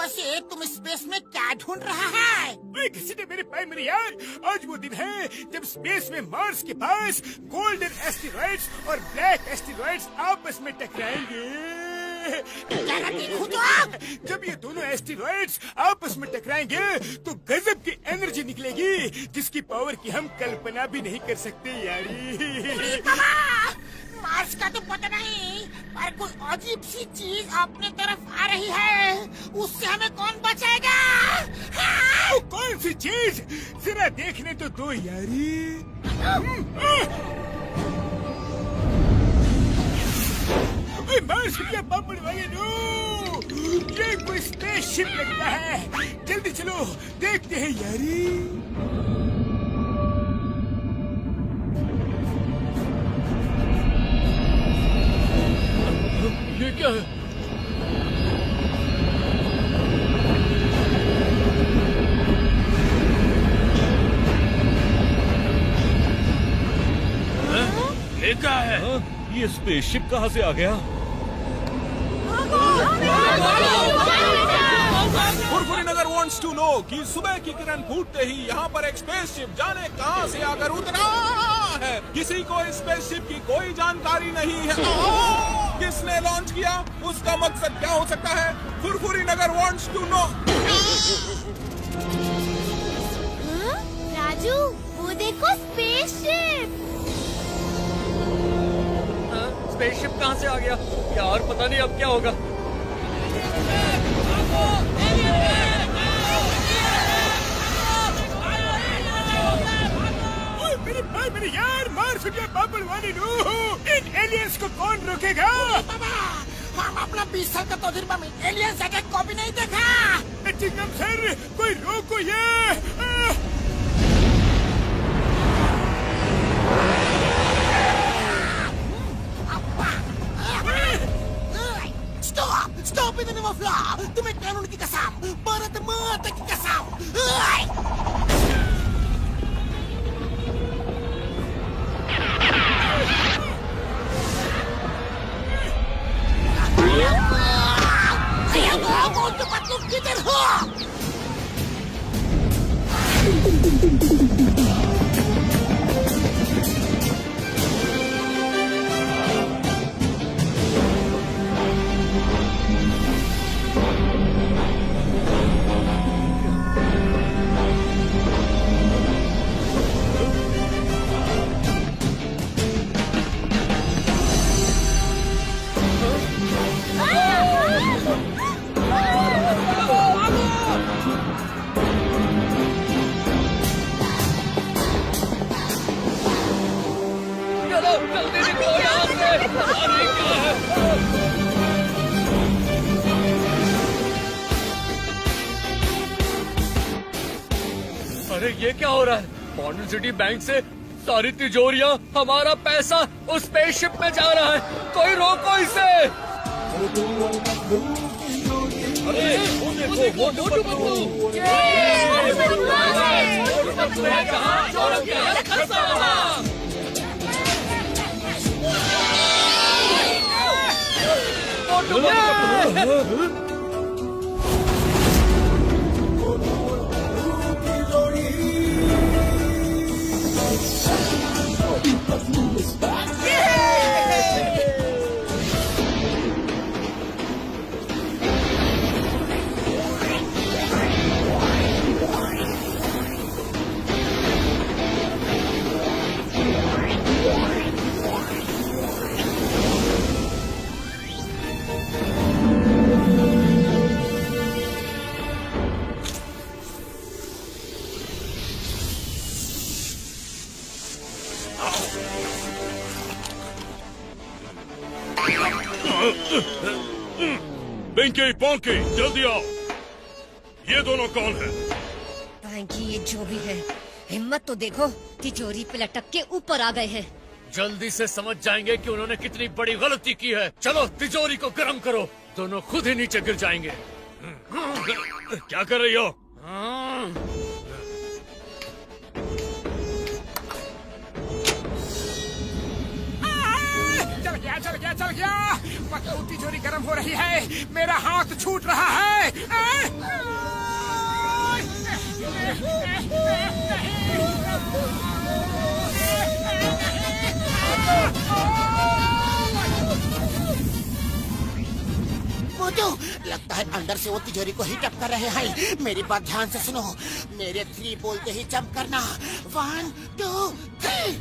सुबह से तुम स्पेस में क्या ढूंढ रहा है? किसी ने मेरे पाए मेरे यार, आज वो दिन है जब स्पेस में मार्स के पास गोल्डन एस्टेरॉइड्स और ब्लैक एस्टेरॉइड्स आपस में टकराएंगे। जब ये दोनों एस्टेरॉइड्स आपस में टकराएंगे तो गजब की एनर्जी निकलेगी जिसकी पावर की हम कल्पना भी नहीं कर सकते यारी। मार्स का तो पता नहीं, पर कोई अजीब सी चीज अपने तरफ आ रही है, उससे हमें कौन बचाएगा? हाँ? कौन सी चीज? जरा देखने तो दो यारी। मार्स के पापड़ वाले नो, ये कोई स्पेसशिप लगता है। जल्दी चलो देखते हैं यारी। ये क्या है? ये क्या है? ये स्पेसशिप कहाँ से आ गया? फुरफुरी नगर wants to know कि सुबह की किरण फूटते ही यहाँ पर एक स्पेसशिप जाने कहाँ से आकर उतरा है। किसी को इस स्पेसशिप की कोई जानकारी नहीं है। किसने लॉन्च किया, उसका मकसद क्या हो सकता है? फुरफुरी नगर wants to know। राजू, वो देखो स्पेसशिप। स्पेसशिप कहाँ से आ गया यार? पता नहीं अब क्या होगा। मेरे यार, मार्स के पापड़ वाले इन एलियंस को कौन रोकेगा? हम अपना 20 साल का तजुर्बा में एलियंस अटैक को भी नहीं देखा। चिंगम सर, कोई रोको ये। Stop in the name of law. तुम्हें कानून की कसम, भारत माता की कसम। तुम किधर हो? अरे ये क्या हो रहा है? मॉडर्न सिटी बैंक से सारी तिजोरियां, हमारा पैसा उस स्पेसशिप में जा रहा है। कोई रोको इसे। अरे मोटू पतलू। पिंकी पोंकी, जल्दी आओ। ये दोनों कौन है? पिंकी, ये जो भी है, हिम्मत तो देखो, तिजोरी पे लटक के ऊपर आ गए हैं। जल्दी से समझ जाएंगे कि उन्होंने कितनी बड़ी गलती की है। चलो तिजोरी को गर्म करो, दोनों खुद ही नीचे गिर जाएंगे। क्या कर रही हो? चल चल गया। पतलू तिजोरी गर्म हो रही है, मेरा हाथ छूट रहा है। मोटू, लगता है अंदर से वो तिजोरी को हीट अप कर रहे हैं। मेरी बात ध्यान से सुनो, मेरे 3 बोलते ही जंप करना। 1 2 3।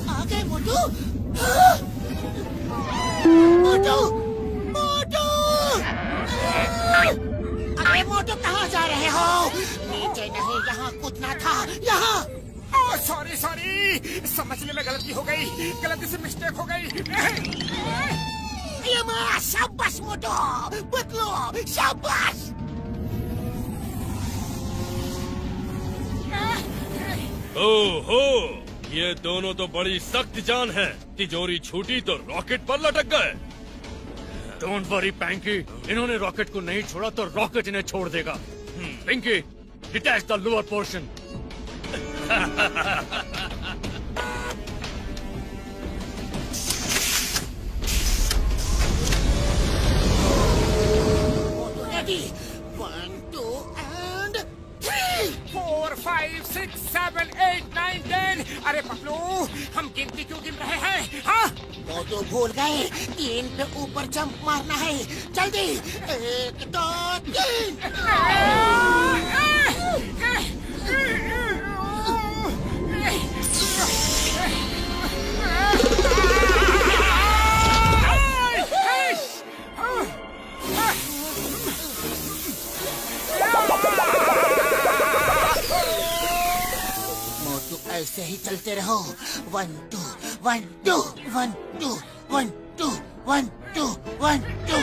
आ गए मोटू। मोटू, मोटू, अरे मोटू कहाँ जा रहे हो? नीचे नहीं, यहाँ कूदना था, यहाँ। सॉरी सॉरी, समझने में गलती हो गई, गलती से मिस्टेक हो गई। ये माँ, शाबाश मोटू, पतलू, शाबाश। ओहो, ये दोनों तो बड़ी सख्त जान है। तिजोरी छूटी तो रॉकेट पर लटक गए। डोंट वरी पैंकी, इन्होंने रॉकेट को नहीं छोड़ा तो रॉकेट इन्हें छोड़ देगा। Pinky, detach the lower portion. Ready, 1 2 and 3। 4 5 6 7 8 9 10। अरे पतलू, हम गिनती क्यों गिन रहे हैं? हाँ, मोटू भूल गए, 3 पे ऊपर जंप मारना है। जल्दी, 1 2 3। मोटू ऐसे ही चलते रहो। 1 2 1 2 1 2 1 2 1 2 1 2।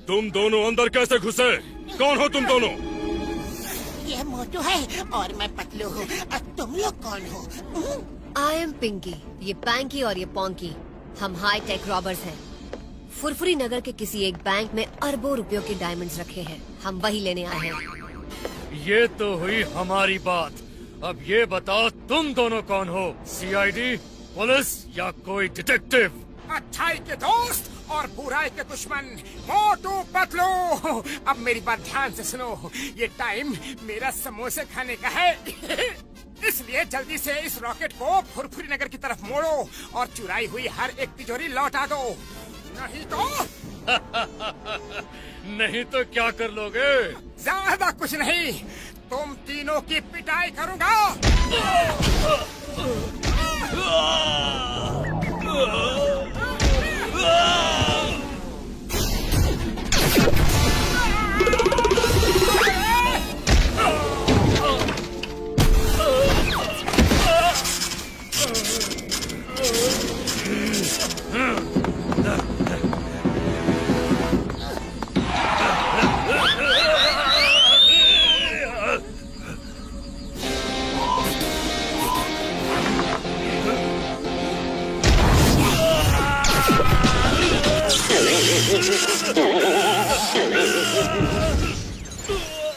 तुम दोनों अंदर कैसे घुसे? कौन हो तुम दोनों? ये मोटू है और मैं पतलू हूँ। तुम लोग कौन हो? आई एम पिंकी, ये पैंकी और ये पोंकी। हम हाई टेक रॉबर्स हैं। फुरफुरी नगर के किसी एक बैंक में अरबों रुपयों के डायमंड्स रखे हैं, हम वही लेने आए हैं। ये तो हुई हमारी बात। अब ये बताओ तुम दोनों कौन हो? सीआईडी, पुलिस या कोई डिटेक्टिव? अच्छाई के दोस्त और बुराई के दुश्मन, मोटू पतलू। अब मेरी बात ध्यान से सुनो, ये टाइम मेरा समोसे खाने का है। इसलिए जल्दी से इस रॉकेट को फुरफुरी नगर की तरफ मोड़ो और चुराई हुई हर एक तिजोरी लौटा दो, नहीं तो नहीं तो क्या कर लोगे? ज्यादा कुछ नहीं, तुम तीनों की पिटाई करूंगा।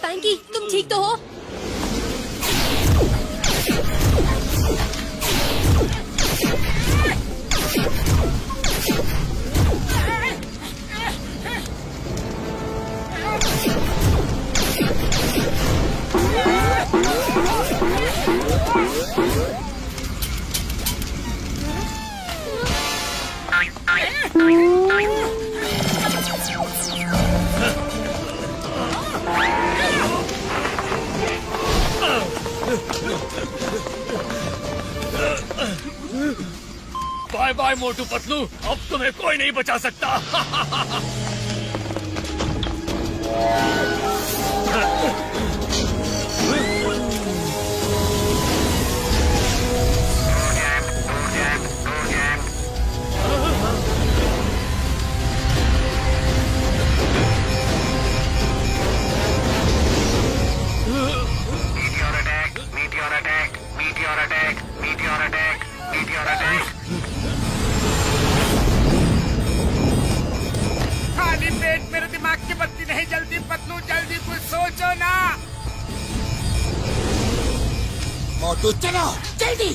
पैंकी, तुम ठीक तो हो? बाय बाय मोटू पतलू, अब तुम्हें कोई नहीं बचा सकता। खाली पेट मेरे दिमाग की बत्ती नहीं जल्दी पतलू, जल्दी कुछ सोचो ना। मोटू चलो जल्दी।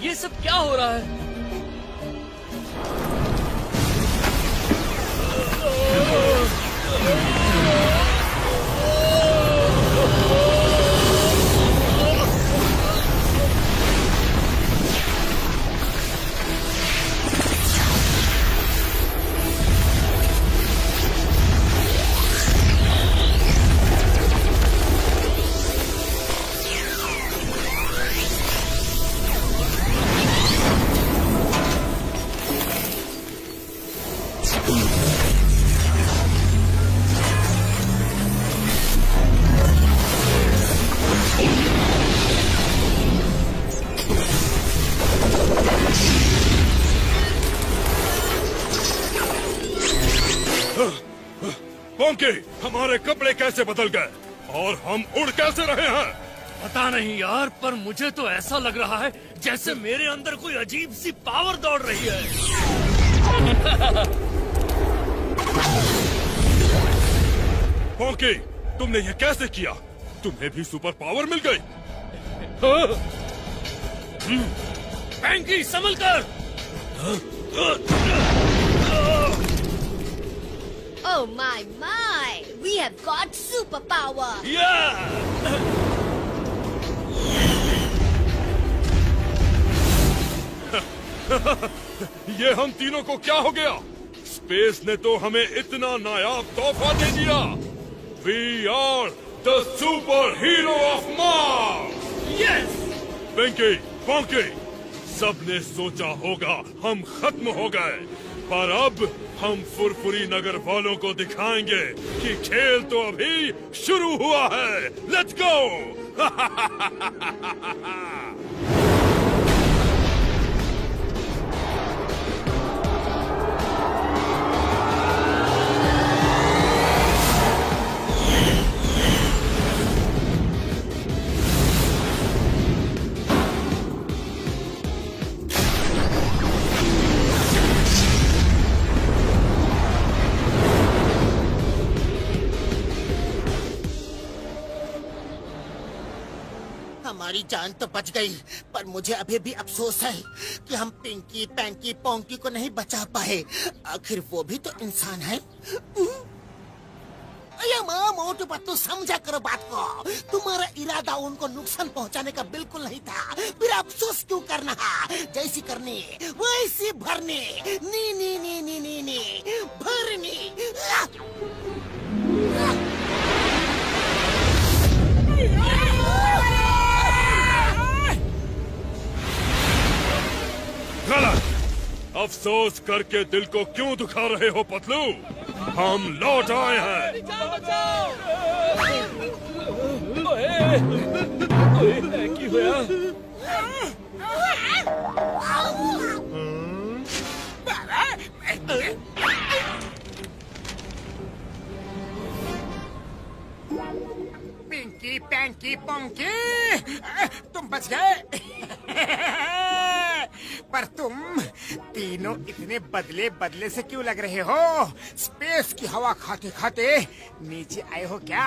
ये सब क्या हो रहा है? पोंकी, हमारे कपड़े कैसे बदल गए और हम उड़ कैसे रहे हैं? पता नहीं यार, पर मुझे तो ऐसा लग रहा है जैसे मेरे अंदर कोई अजीब सी पावर दौड़ रही है। पोंकी, तुमने ये कैसे किया? तुम्हें भी सुपर पावर मिल गई? पैंकी, संभल कर। Oh my! We have got superpower! ये हम तीनों को क्या हो गया? स्पेस ने तो हमें इतना नायाब तोहफा दे दिया। We are the superhero of Mars! Yes! Pinky, Ponky, सबने सोचा होगा हम खत्म हो गए, पर अब हम फुरफुरी नगर वालों को दिखाएंगे कि खेल तो अभी शुरू हुआ है। Let's go! हमारी जान तो बच गई, पर मुझे अभी भी अफसोस है कि हम पिंकी, पैंकी, पोंकी को नहीं बचा पाए। आखिर वो भी तो इंसान है। अरे माँ मोटू पतलू, समझा करो बात को। तुम्हारा इरादा उनको नुकसान पहुंचाने का बिल्कुल नहीं था, फिर अफसोस क्यों करना? जैसी करनी वैसी भरनी, नी नी नी नी नी नी भरनी। गलत। अफसोस करके दिल को क्यों दुखा रहे हो पतलू? हम लौट आए हैं। की होया? पिंकी पैंकी पोंकी, तुम बच गए। पर तुम तीनों इतने बदले बदले से क्यों लग रहे हो? स्पेस की हवा खाते खाते नीचे आए हो क्या?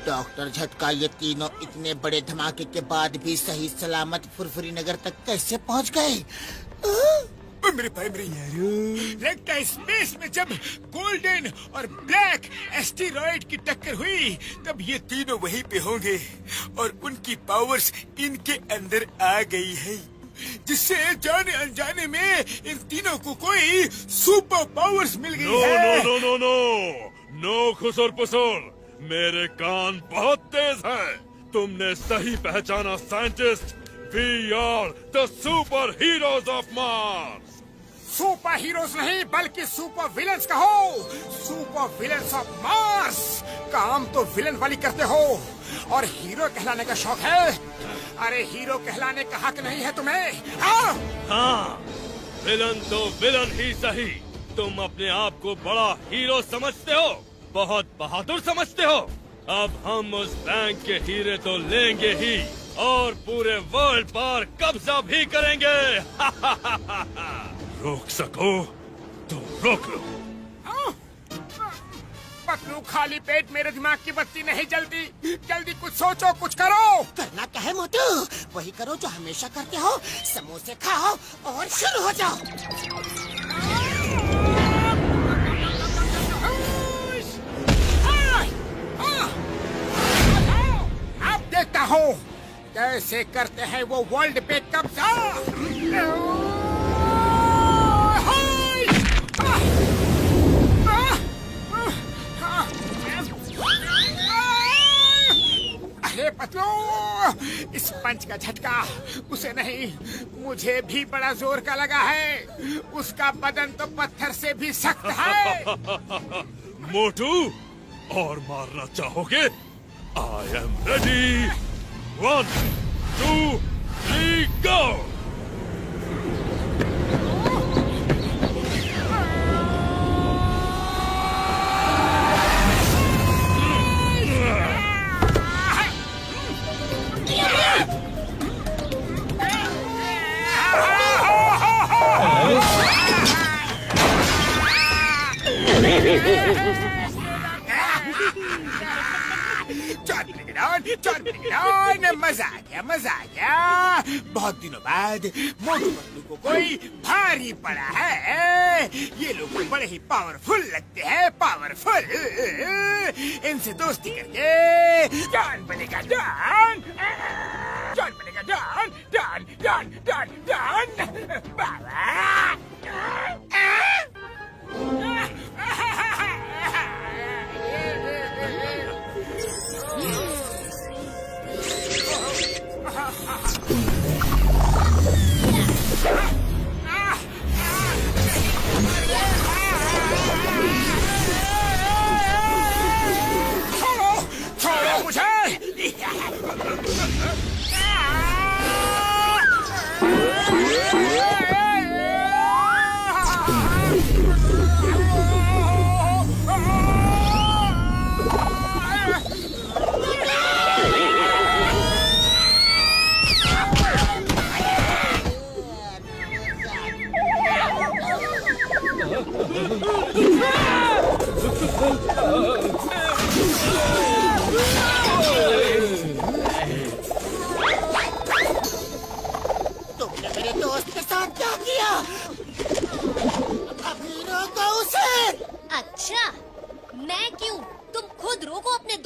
डॉक्टर झटका, ये तीनों इतने बड़े धमाके के बाद भी सही सलामत फुरफुरी नगर तक कैसे पहुंच गए? मेरे भाई मेरे यारो, लगता है स्पेस में जब गोल्डन और ब्लैक एस्टेरॉइड की टक्कर हुई तब ये तीनों वहीं पे होंगे और उनकी पावर्स इनके अंदर आ गई है, जिससे जाने अनजाने में इन तीनों को कोई सुपर पावर्स मिल गई है। No no no no no खुसर पुसर, मेरे कान बहुत तेज हैं। तुमने सही पहचाना scientist. We are the super heroes of Mars. Super heroes नहीं बल्कि सुपर विलन्स कहो। Super villains of Mars. काम तो विलन वाली करते हो और हीरो कहलाने का शौक है। अरे हीरो कहलाने का हक नहीं है तुम्हें? हाँ, विलन तो विलन ही सही। तुम अपने आप को बड़ा हीरो समझते हो, बहुत बहादुर समझते हो। अब हम उस बैंक के हीरे तो लेंगे ही और पूरे वर्ल्ड पर कब्जा भी करेंगे। रोक सको तो रोक लो। पतलू, खाली पेट मेरे दिमाग की बत्ती नहीं जलती। जल्दी कुछ सोचो, कुछ करो। करना क्या है मोटू? वही करो जो हमेशा करते हो, समोसे खाओ और शुरू हो जाओ। अब देखता हूँ कैसे करते हैं वो वर्ल्ड पे कब्जा। अरे पतलू, इस पंच का झटका उसे नहीं मुझे भी बड़ा जोर का लगा है। उसका बदन तो पत्थर से भी सख्त है। मोटू, और मारना चाहोगे? I am ready. 1, 2, 3, go! मजा आ गया, मजा आ गया। बहुत दिनों बाद मोटू पतलू को कोई भारी पड़ा है। ये लोग बड़े ही पावरफुल लगते हैं, पावरफुल। इनसे दोस्ती करके डॉन बनेगा, डॉन। डॉन बनेगा, don, don, don, don, don. बाबा। छोड़ो मुझे।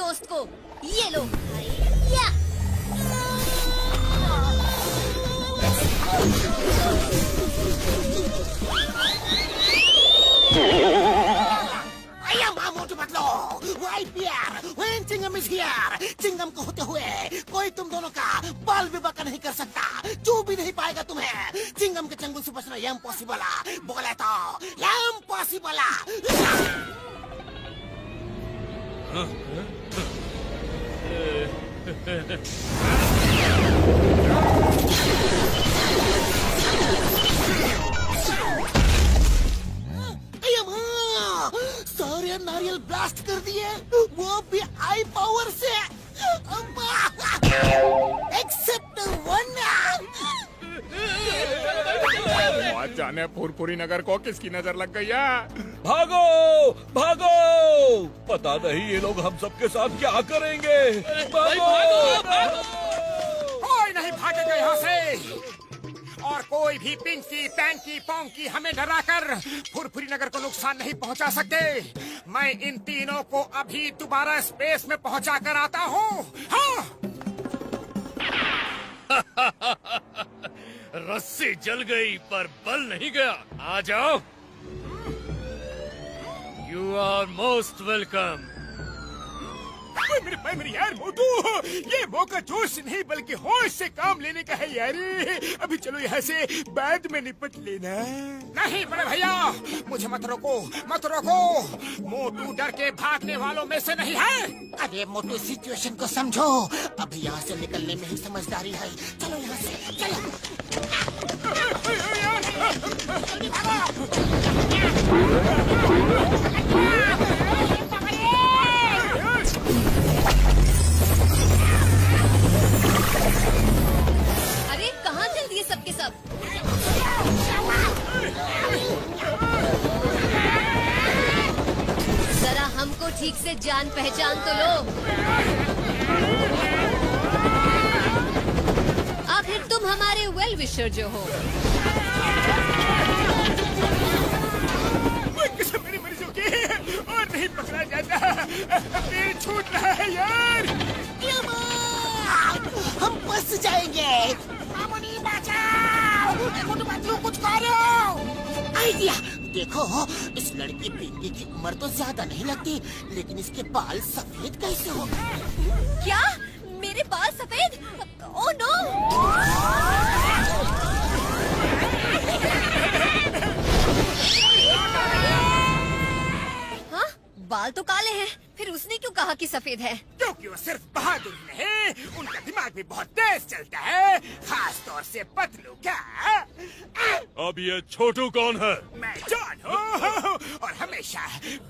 दोस्त को। ये लो। या I am Motu Patlu. Why Pierre? When Chingam is here? Chingam को होते हुए कोई तुम दोनों का बाल विवाह नहीं कर सकता। जो भी नहीं पाएगा तुम्हें चिंगम के चंगुल से बचना इम्पॉसिबल। बोले तो इम्पॉसिबल। सारे नारियल ब्लास्ट कर दिए, वो भी आई पावर से। Except one. आज जाने फुरफुरी नगर को किसकी नजर लग गई है। भागो भागो, पता नहीं ये लोग हम सबके साथ क्या करेंगे। भागो भागो। कोई नहीं भागेगा यहाँ से, और कोई भी पिंकी टैंकी पोंकी हमें डराकर फुरफुरी नगर को नुकसान नहीं पहुंचा सकते। मैं इन तीनों को अभी दोबारा स्पेस में पहुंचा कर आता हूँ। हाँ। रस्सी जल गई पर बल नहीं गया। आ जाओ। You are most welcome. मेरे भाई मेरे यार मोटू, ये मौका जोश से नहीं बल्कि होश से काम लेने का है यार। अभी चलो यहाँ से बाद में निपट लेना। नहीं बड़े भैया, मुझे मत रोको मत रोको। मोटू डर के भागने वालों में से नहीं है। अरे मोटू सिचुएशन को समझो, अभी यहाँ से निकलने में ही समझदारी है। चलो यहाँ से चलो। अरे कहाँ चल दिए सबके सब? जरा हमको ठीक से जान पहचान तो लो। आखिर तुम हमारे वेल विशर जो हो। मेरी मर्जी की और नहीं पकड़ा जाता। पेड़ छूट रहा है यार। हम फंस जाएंगे। मामूनी बचाओ, मोटू पतलू कुछ करो। आइडिया देखो, इस लड़की पिंकी की उम्र तो ज्यादा नहीं लगती, लेकिन इसके बाल सफेद कैसे हो? क्या मेरे बाल सफेद? Oh no! हाँ, बाल तो काले हैं, फिर उसने क्यों कहा कि सफेद है? क्योंकि वो सिर्फ बहादुर नहीं, उनका दिमाग भी बहुत तेज चलता है, खास तौर से पतलू का। अब ये छोटू कौन है? मैं डॉन हूँ और हमेशा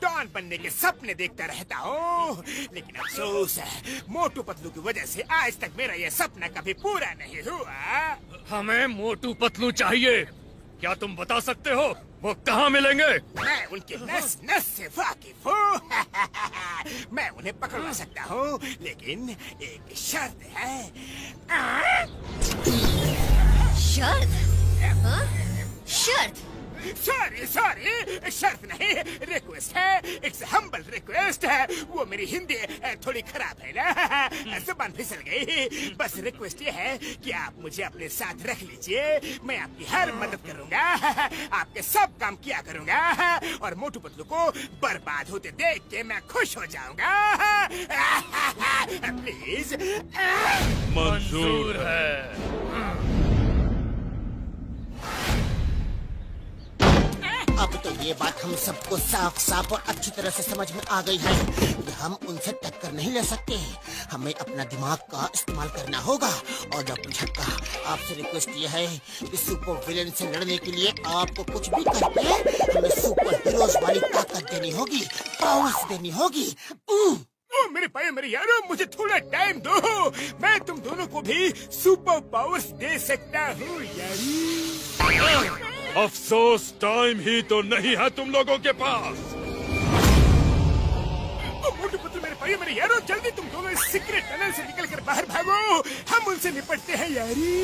डॉन बनने के सपने देखता रहता हूँ, लेकिन अफसोस है मोटू पतलू की वजह से आज तक मेरा ये सपना कभी पूरा नहीं हुआ। हमें मोटू पतलू चाहिए। क्या तुम बता सकते हो वो कहाँ मिलेंगे? मैं उनके नस नस से वाकिफ हूँ। मैं उन्हें पकड़वा सकता हूँ, लेकिन एक शर्त है। शर्त? हाँ? शर्त? सॉरी सॉरी, शर्त नहीं, रिक्वेस्ट है। इट्स हम्बल रिक्वेस्ट है। वो मेरी हिंदी थोड़ी खराब है ना, जुबान फिसल गई। बस रिक्वेस्ट ये है कि आप मुझे अपने साथ रख लीजिए। मैं आपकी हर मदद करूंगा, आपके सब काम किया करूंगा, और मोटू पतलू को बर्बाद होते देख के मैं खुश हो जाऊंगा। प्लीज। मंजूर है। अब तो ये बात हम सबको साफ साफ और अच्छी तरह से समझ में आ गई है कि हम उनसे टक्कर नहीं ले सकते। हमें अपना दिमाग का इस्तेमाल करना होगा। और डॉक्टर झटका, आपसे रिक्वेस्ट ये है कि सुपर विलेन से लड़ने के लिए आपको कुछ भी करके हमें सुपर हीरोज वाली ताकत देनी होगी, पावर्स देनी होगी। ओ मेरे भाई मेरे यारो, मुझे थोड़ा टाइम दो। मैं तुम दोनों को भी सुपर पावर्स दे सकता हूँ यारी। अफसोस टाइम ही तो नहीं है तुम लोगों के पास। मोटू पतलू मेरे भाई मेरे यारो, जल्दी तुम दोनों इस सीक्रेट टनल से निकल कर बाहर भागो। हम उनसे निपटते हैं यारी।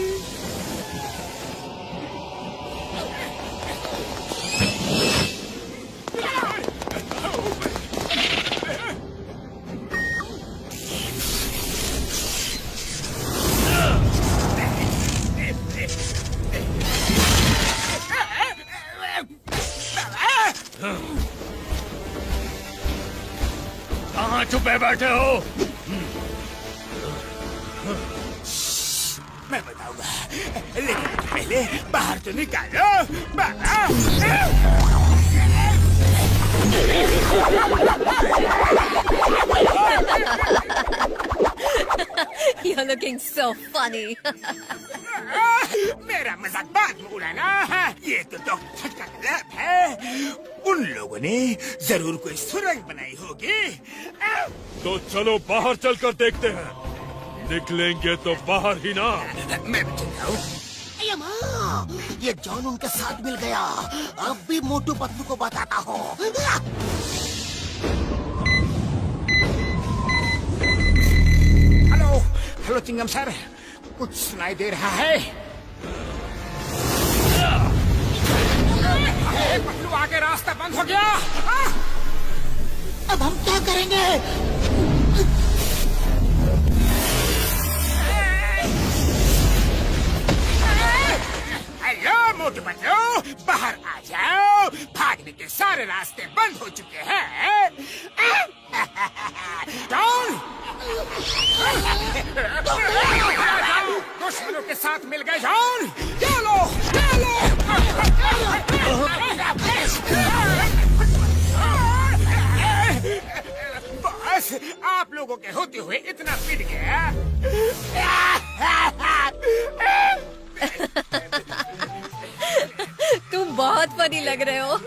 यहाँ छुपे बैठे हो? मैं बताऊंगा, लेकिन पहले बाहर तो निकालो। बाहर। You're looking so funny. मेरा मजाक बाद में उड़ाना। ये तो डॉक्टर का लैब है। उन लोगों ने जरूर कोई सुरंग बनाई होगी। तो चलो बाहर चलकर देखते हैं। निकलेंगे तो बाहर ही ना। मैं भी चलता हूँ। ये जॉन उनके साथ मिल गया। अब भी मोटू पतलू को बताता हूँ। हेलो हेलो चिंगम सर, कुछ सुनाई दे रहा है? पतलू आगे रास्ता बंद हो गया। अब हम क्या करेंगे? हेलो मोटू पतलू, बाहर आ जाओ। भागने के सारे रास्ते बंद हो चुके हैं। जॉन, दुश्मनों के साथ मिल गए। जॉन, चलो चलो। बस आप लोगों के होते हुए इतना पिट गया। तुम बहुत फनी लग रहे हो।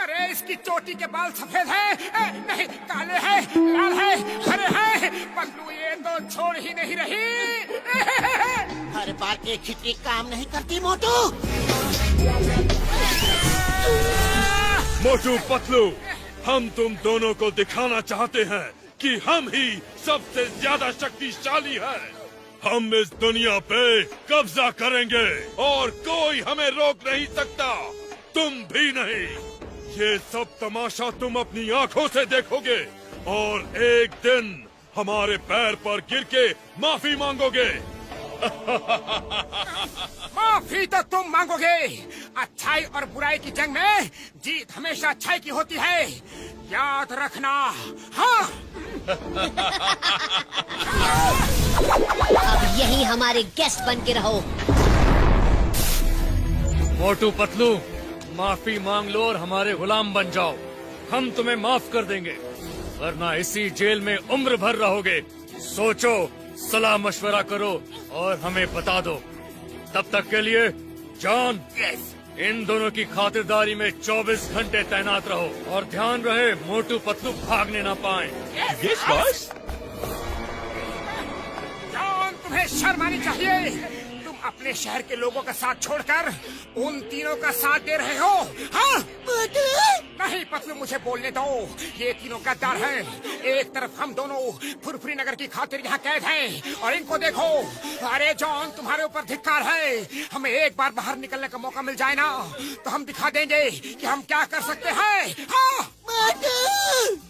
अरे इसकी चोटी के बाल सफेद हैं, नहीं काले हैं, लाल हैं, हरे हैं। पतलू ये तो छोड़ ही नहीं रही। हर बार एक ही ट्रिक काम नहीं करती मोटू। मोटू पतलू, हम तुम दोनों को दिखाना चाहते हैं कि हम ही सबसे ज्यादा शक्तिशाली हैं। हम इस दुनिया पे कब्जा करेंगे और कोई हमें रोक नहीं सकता। तुम भी नहीं। ये सब तमाशा तुम अपनी आंखों से देखोगे और एक दिन हमारे पैर पर गिर के माफी मांगोगे। माफी तो तुम मांगोगे। अच्छाई और बुराई की जंग में जीत हमेशा अच्छाई की होती है, याद रखना। हाँ। अब यही हमारे गेस्ट बन के रहो। मोटू पतलू, माफी मांग लो और हमारे गुलाम बन जाओ। हम तुम्हें माफ कर देंगे, वरना इसी जेल में उम्र भर रहोगे। सोचो, सलाह मशवरा करो और हमें बता दो। तब तक के लिए जॉन, इन दोनों की खातिरदारी में 24 घंटे तैनात रहो और ध्यान रहे मोटू पतलू भागने ना पाएं। Yes boss. जॉन, तुम्हें शर्म आनी चाहिए। अपने शहर के लोगों का साथ छोड़कर उन तीनों का साथ दे रहे हो। हाँ? नहीं पतलू, मुझे बोलने दो। ये तीनों गद्दार हैं। एक तरफ हम दोनों फुरफुरी नगर की खातिर यहाँ कैद हैं और इनको देखो। अरे जॉन, तुम्हारे ऊपर धिक्कार है। हमें एक बार बाहर निकलने का मौका मिल जाए ना, तो हम दिखा देंगे कि हम क्या कर सकते हैं। हाँ?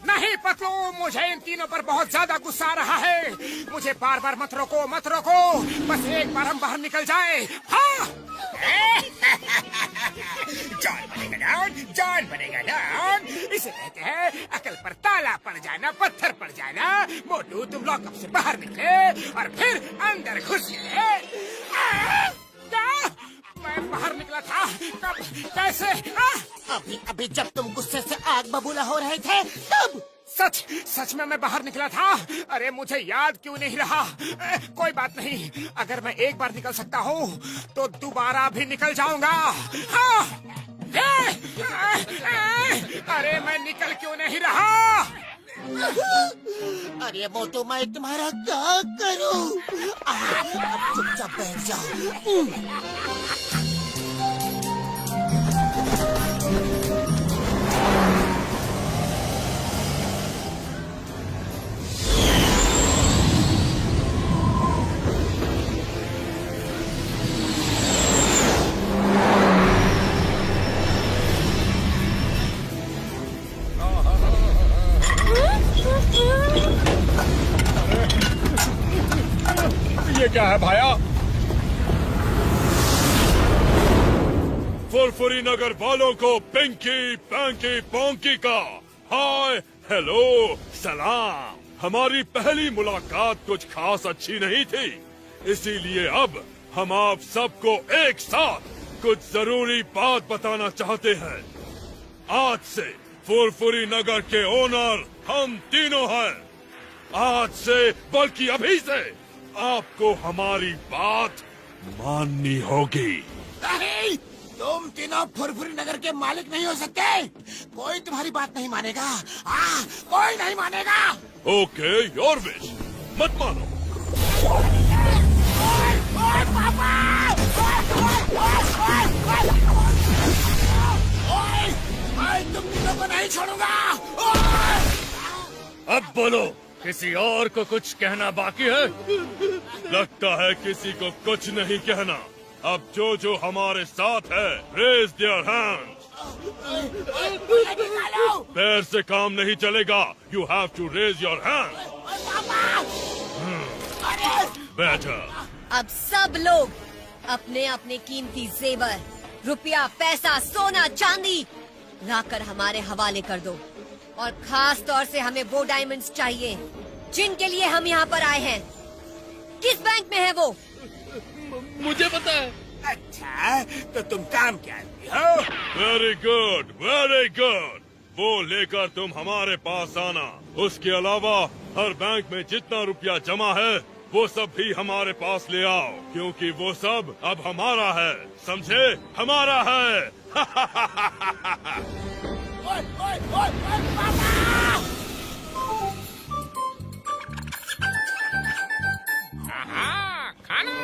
नहीं पतलू, मुझे इन तीनों पर बहुत ज्यादा गुस्सा आ रहा है। मुझे बार बार मत रोको, मत रोको। बस एक बार हम बाहर निकल जाए। हाँ? जॉन बनेगा डॉन, जॉन बनेगा डॉन। इसे कहते हैं अकल पर ताला पड़ जाना, पत्थर पड़ जाना। मोटू, तुम लॉकअप से बाहर निकले और फिर अंदर घुस गए। क्या? मैं बाहर निकला था? कब? कैसे? अभी अभी जब तुम गुस्से से आग बबूला हो रहे थे तब। सच सच में मैं बाहर निकला था। अरे मुझे याद क्यों नहीं रहा? कोई बात नहीं, अगर मैं एक बार निकल सकता हूँ तो दोबारा भी निकल जाऊंगा। हाँ। अरे मैं निकल क्यों नहीं रहा? अरे मोटू, मैं तुम्हारा क्या करूं? अब चुपचाप बैठ जाओ। क्या है भाया? फुरफुरी नगर वालों को पिंकी पैंकी पोंकी का हाय हेलो सलाम। हमारी पहली मुलाकात कुछ खास अच्छी नहीं थी, इसीलिए अब हम आप सबको एक साथ कुछ जरूरी बात बताना चाहते हैं। आज से फुरफुरी नगर के ओनर हम तीनों हैं। आज से बल्कि अभी से आपको हमारी बात माननी होगी। नहीं, तुम तीनों फुरफुरी नगर के मालिक नहीं हो सकते। कोई तुम्हारी बात नहीं मानेगा। कोई नहीं मानेगा। Okay, your wish. मत मानो। मैं तुम तीनों को नहीं छोड़ूंगा। अब बोलो, किसी और को कुछ कहना बाकी है? लगता है किसी को कुछ नहीं कहना। अब जो हमारे साथ है, रेज देयर हैंड्स। पैर से काम नहीं चलेगा। You have to raise your hand. Better. अब सब लोग अपने अपने कीमती जेवर, रुपया, पैसा, सोना, चांदी लाकर हमारे हवाले कर दो। और खास तौर से हमें वो डायमंड्स चाहिए जिनके लिए हम यहाँ पर आए हैं। किस बैंक में है वो? मुझे पता है। अच्छा, तो तुम काम क्या हो? Very good, very good. वो लेकर तुम हमारे पास आना। उसके अलावा हर बैंक में जितना रुपया जमा है वो सब भी हमारे पास ले आओ, क्योंकि वो सब अब हमारा है। समझे? हमारा है। खाना।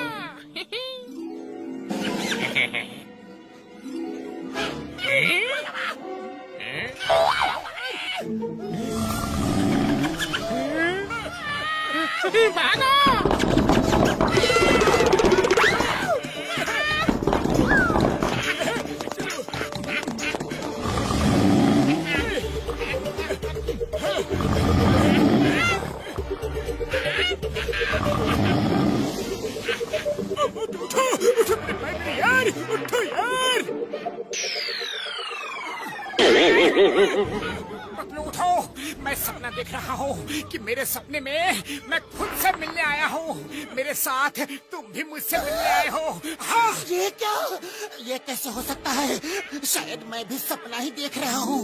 उठो यार। पतलू उठो, मैं सपना देख रहा हूँ कि मेरे सपने में मैं खुद से मिलने आया हूँ। मेरे साथ तुम भी मुझसे मिलने आए हो। हाँ, ये क्या? ये कैसे हो सकता है? शायद मैं भी सपना ही देख रहा हूँ।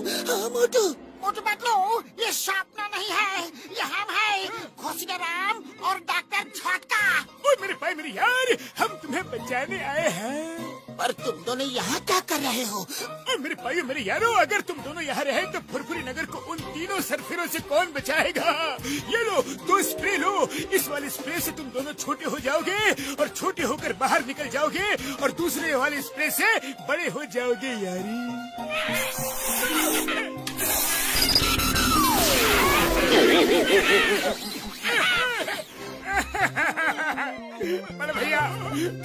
मोटू मोटू पतलू, ये सपना नहीं है, ये हम है, घोसीदा राम और डॉक्टर झटका। ओए मेरे भाई, मेरे यार, हम तुम्हें बचाने आए हैं। पर तुम दोनों यहाँ क्या कर रहे हो? मेरे भाई, मेरे यारों, अगर तुम दोनों यहाँ रहे तो फुरफुरी नगर को उन तीनों सरफिरों से कौन बचाएगा? ये लो, 2 स्प्रे लो। इस वाले स्प्रे से तुम दोनों छोटे हो जाओगे और छोटे होकर बाहर निकल जाओगे, और दूसरे वाले स्प्रे से बड़े हो जाओगे यारी। बड़े भैया,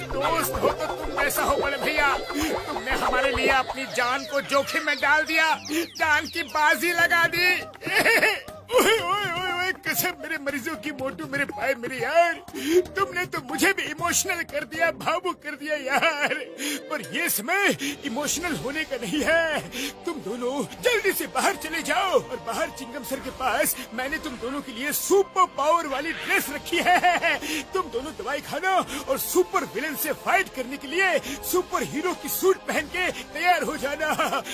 दोस्त हो तो तुम कैसा हो बड़े भैया? तुमने हमारे लिए अपनी जान को जोखिम में डाल दिया, जान की बाजी लगा दी। ओए ओए ओए, कसम मेरे मरीजों की मोटू, मेरे भाई, मेरे यार, तुमने तो मुझे भी इमोशनल कर दिया, भावुक कर दिया यार। पर ये समय इमोशनल होने का नहीं है। तुम दोनों जल्दी से बाहर चले जाओ, और बाहर चिंगम सर के पास मैंने तुम दोनों के लिए सुपर पावर वाली ड्रेस रखी है। तुम दोनों दवाई खाना और सुपर विलेन से फाइट करने के लिए सुपर हीरो की सूट पहन के तैयार हो जाना,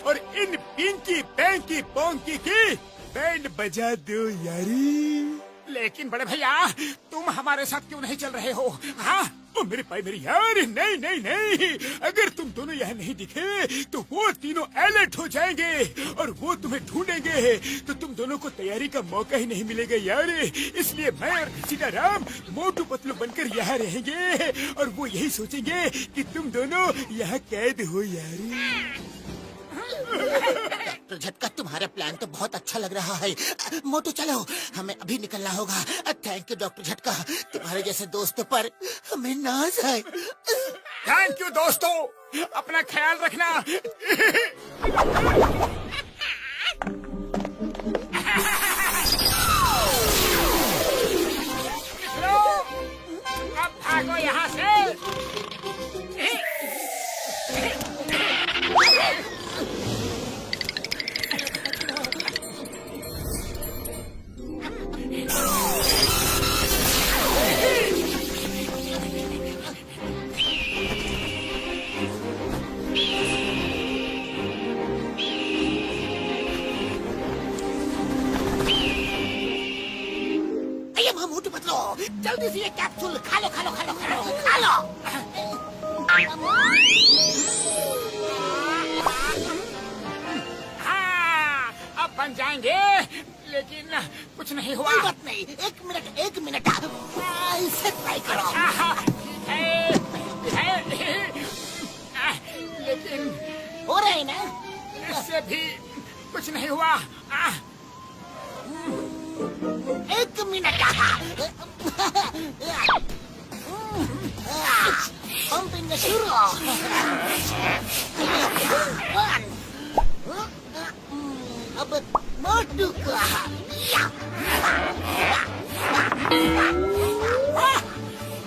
और इन पिंकी पैंकी पोंकी की बैंड बजा दो यारी। लेकिन बड़े भैया, तुम हमारे साथ क्यों नहीं चल रहे हो? हाँ, ओ मेरे भाई, मेरे यार, नहीं नहीं नहीं, अगर तुम दोनों यहाँ नहीं दिखे तो वो तीनों अलर्ट हो जाएंगे और वो तुम्हें ढूंढेंगे, तो तुम दोनों को तैयारी का मौका ही नहीं मिलेगा यार। इसलिए मैं और घसीटा राम मोटू पतलू बनकर यहाँ रहेंगे, और वो यही सोचेंगे कि तुम दोनों यहाँ कैद हो यार। डॉक्टर झटका, तुम्हारा प्लान तो बहुत अच्छा लग रहा है। मोटू चलो, हमें अभी निकलना होगा। थैंक यू डॉक्टर झटका, तुम्हारे जैसे दोस्तों पर हमें नाज है। थैंक यू दोस्तों, अपना ख्याल रखना। अब भागो जल्दी से ये कैप्सूल खा लो खा लो खा लो खा लो खा लो। हाँ, अब बन जाएंगे, लेकिन कुछ नहीं हुआ। कोई बात नहीं, एक मिनट इसे ट्राई करो। ठीक है, लेकिन हो रहे ना? इससे भी कुछ नहीं हुआ। एक मिनट। पंपिंग शुरू। अब मोटू को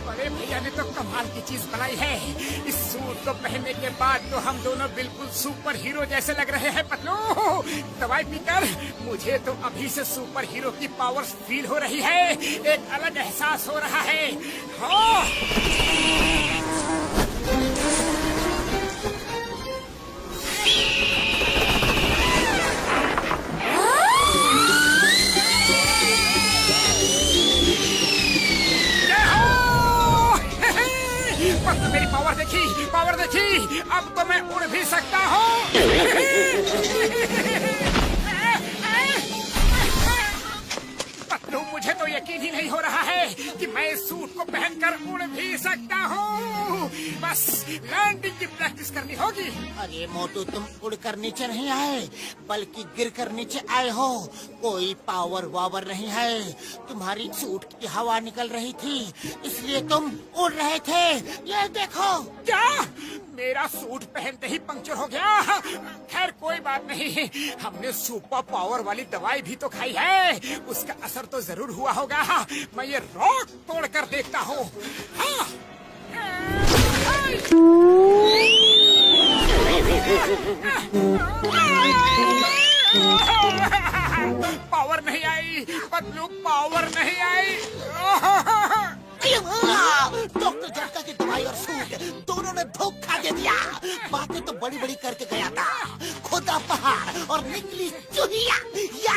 बड़े भैया ने तो कमाल की चीज बनाई है। इस सूट को पहनने के बाद तो हम दोनों बिल्कुल सुपर हीरो जैसे लग रहे हैं पतलू। दवाई पीकर मुझे तो अभी से सुपर हीरो की पावर्स फील हो रही है। एक अलग एहसास हो रहा है। हाँ। मेरी पावर देखी, अब तो मैं उड़ भी सकता हूँ। पतलू, मुझे तो यकीन ही नहीं हो रहा है कि मैं इस सूट को पहनकर उड़ भी सकता हूँ। बस लैंडिंग की प्रैक्टिस करनी होगी। अरे मोटू, तुम उड़कर नीचे नहीं आए, बल्कि गिरकर नीचे आए हो। कोई पावर वावर नहीं है। तुम्हारी सूट की हवा निकल रही थी, इसलिए तुम उड़ रहे थे। ये देखो। क्या मेरा सूट पहनते ही पंक्चर हो गया? खैर कोई बात नहीं, हमने सुपर पावर वाली दवाई भी तो खाई है, उसका असर तो जरूर हुआ होगा। मैं ये रॉक तोड़ कर देखता हूँ। हाँ। पावर नहीं आई पतलू, पावर नहीं आई। डॉक्टर झटका की दवाई और सूट दोनों ने धोखा दे दिया। बातें तो बड़ी बड़ी करके गया था, खुदा पहाड़ और निकली चुहिया। या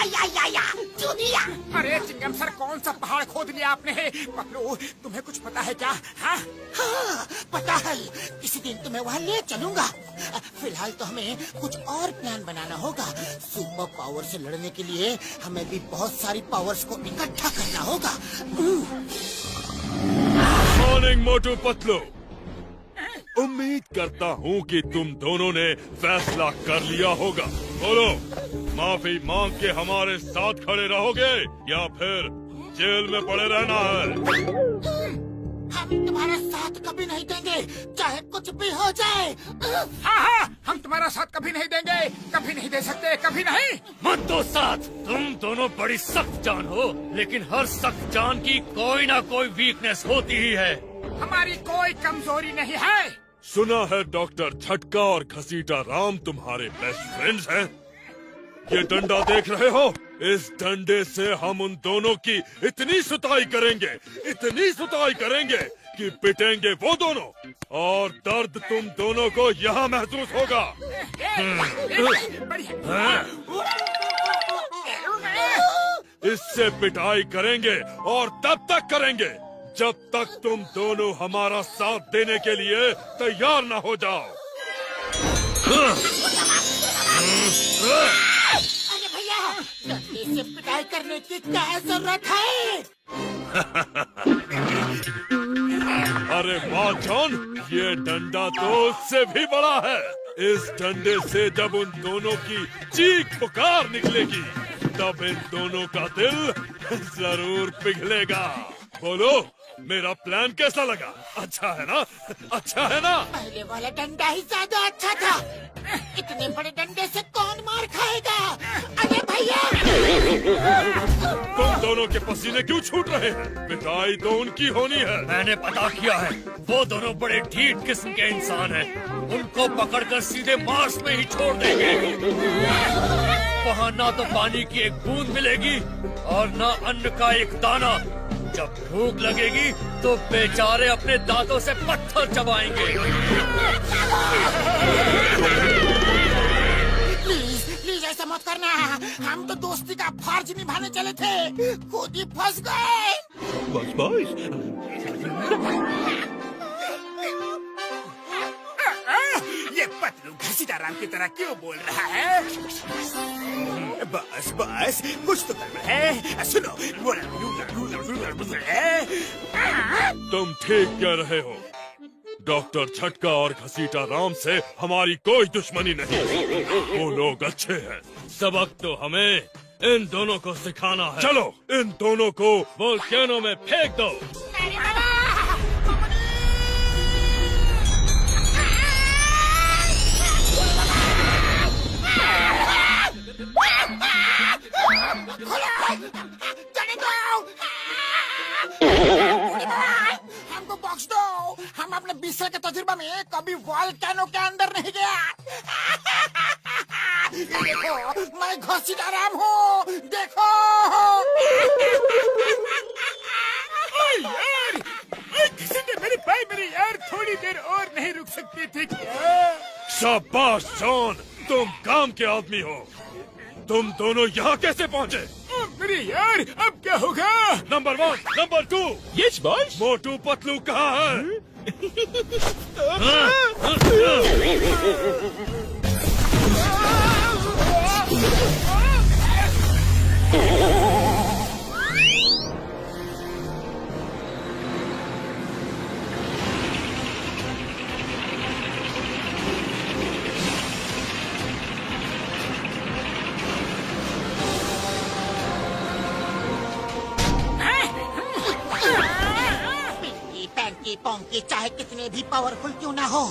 चुहिया। अरे चिंगम सर, कौन सा पहाड़ खोद लिया आपने? पतलू, तुम्हें कुछ पता है क्या? हाँ, पता है। किसी दिन तुम्हें वहाँ ले चलूंगा। फिलहाल तो हमें कुछ और प्लान बनाना होगा। सुपर पावर से लड़ने के लिए हमें भी बहुत सारी पावर्स को इकट्ठा करना होगा। मॉर्निंग मोटू पतलू, उम्मीद करता हूँ कि तुम दोनों ने फैसला कर लिया होगा। बोलो, माफी मांग के हमारे साथ खड़े रहोगे या फिर जेल में पड़े रहना है? हम तुम्हारा साथ कभी नहीं देंगे, चाहे कुछ भी हो जाए। हाँ, हम तुम्हारा साथ कभी नहीं देंगे, कभी नहीं दे सकते, कभी नहीं। मत दो साथ। तुम दोनों बड़ी सख्त जान हो, लेकिन हर सख्त जान की कोई ना कोई वीकनेस होती ही है। हमारी कोई कमजोरी नहीं है। सुना है डॉक्टर झटका और घसीटा राम तुम्हारे बेस्ट फ्रेंड्स हैं। ये डंडा देख रहे हो? इस डंडे से हम उन दोनों की इतनी सुताई करेंगे कि पिटेंगे वो दोनों, और दर्द तुम दोनों को यहाँ महसूस होगा। इससे पिटाई करेंगे और तब तक करेंगे जब तक तुम दोनों हमारा साथ देने के लिए तैयार न हो जाओ। अरे भैया, डंडे से पिटाई करने की क्या जरूरत है? अरे वाह जॉन, ये डंडा तो उससे भी बड़ा है। इस डंडे से जब उन दोनों की चीख पुकार निकलेगी, तब इन दोनों का दिल जरूर पिघलेगा। बोलो, मेरा प्लान कैसा लगा? अच्छा है ना? अच्छा है ना? पहले वाला डंडा ही ज्यादा अच्छा था। इतने बड़े डंडे से कौन मार खाएगा? अरे भैया, तुम दोनों के पसीने क्यों छूट रहे हैं? पिटाई तो उनकी होनी है। मैंने पता किया है, वो दोनों बड़े ढीठ किस्म के इंसान हैं। उनको पकड़कर सीधे मार्स में ही छोड़ देंगे। वहाँ ना तो पानी की एक बूंद मिलेगी और न अन्न का एक दाना। जब भूख लगेगी तो बेचारे अपने दांतों से पत्थर चबाएंगे। प्लीज ऐसा मत करना, हम तो दोस्ती का फर्ज निभाने चले थे, खुद ही फंस गए। बॉस ये पतलू घसीटाराम की तरह क्यों बोल रहा है? बस बस कुछ तो गड़बड़ है। सुनो, तुम ठीक कह रहे हो। डॉक्टर झटका और घसीटा राम से हमारी कोई दुश्मनी नहीं, वो लोग अच्छे हैं। सबक तो हमें इन दोनों को सिखाना है। चलो इन दोनों को वोल्केनो में फेंक दो। हमको बख्श दो, हम अपने 20 साल के तजुर्बा में कभी वोल्केनो के अंदर नहीं गया। देखो, मैं घसीटाराम हूँ, देखो। यार, मेरे भाई मेरी यार थोड़ी देर और नहीं रुक सकती थी क्या? शाबाश जॉन, तुम काम के आदमी हो। तुम दोनों यहाँ कैसे पहुँचे? मेरी यार, अब क्या होगा? Number 1, number 2। Yes boss. Motu Patlu कहाँ है? टैंकी पोंकी चाहे कितने भी पावरफुल क्यों ना हो,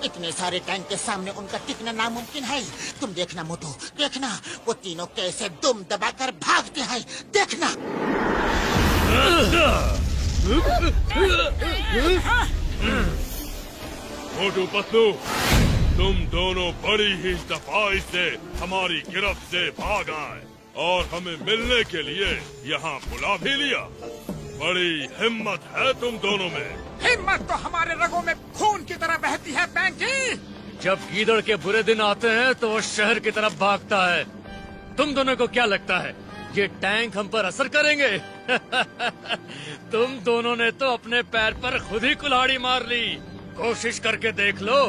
इतने सारे टैंक के सामने उनका टिकना नामुमकिन है। तुम देखना मोटू, देखना वो तीनों कैसे दुम दबाकर भागते हैं, देखना। मोटू पतलू, तुम दोनों बड़ी ही सफाई से हमारी गिरफ्त से भाग आए और हमें मिलने के लिए यहाँ बुला भी लिया। बड़ी हिम्मत है तुम दोनों में। हिम्मत तो हमारे रगों में खून की तरह बहती है पैंकी। जब गीदड़ के बुरे दिन आते हैं तो वो शहर की तरफ भागता है। तुम दोनों को क्या लगता है ये टैंक हम पर असर करेंगे? तुम दोनों ने तो अपने पैर पर खुद ही कुल्हाड़ी मार ली। कोशिश करके देख लो।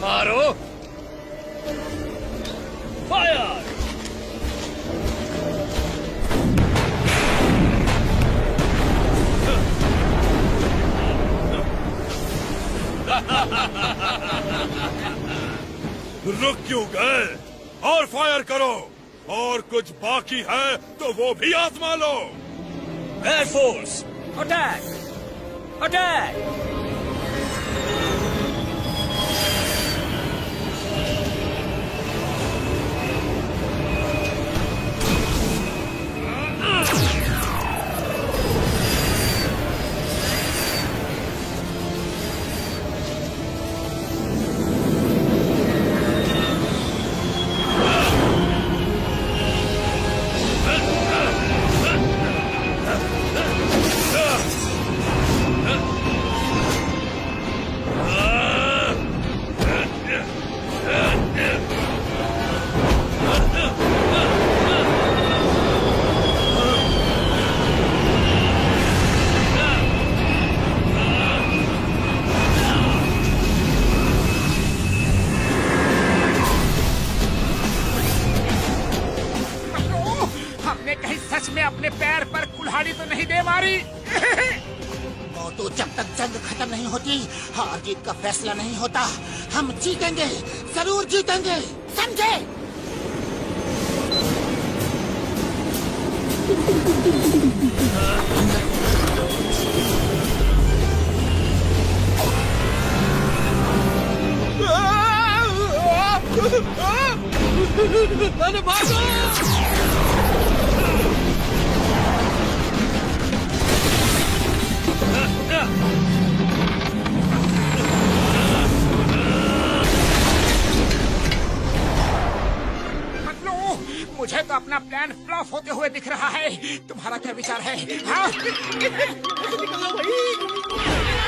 मारो, फायर! रुक क्यों गए? और फायर करो, और कुछ बाकी है तो वो भी आजमा लो। Air force attack! अटैक! अपने पैर पर कुल्हाड़ी तो नहीं दे मारी? मोटू, जब तक जंग खत्म नहीं होती, हार जीत का फैसला नहीं होता। हम जीतेंगे, जरूर जीतेंगे, समझे? अरे भागो! मुझे तो अपना प्लान प्लान फ्लॉप होते हुए दिख रहा है। तुम्हारा क्या विचार है? हाँ?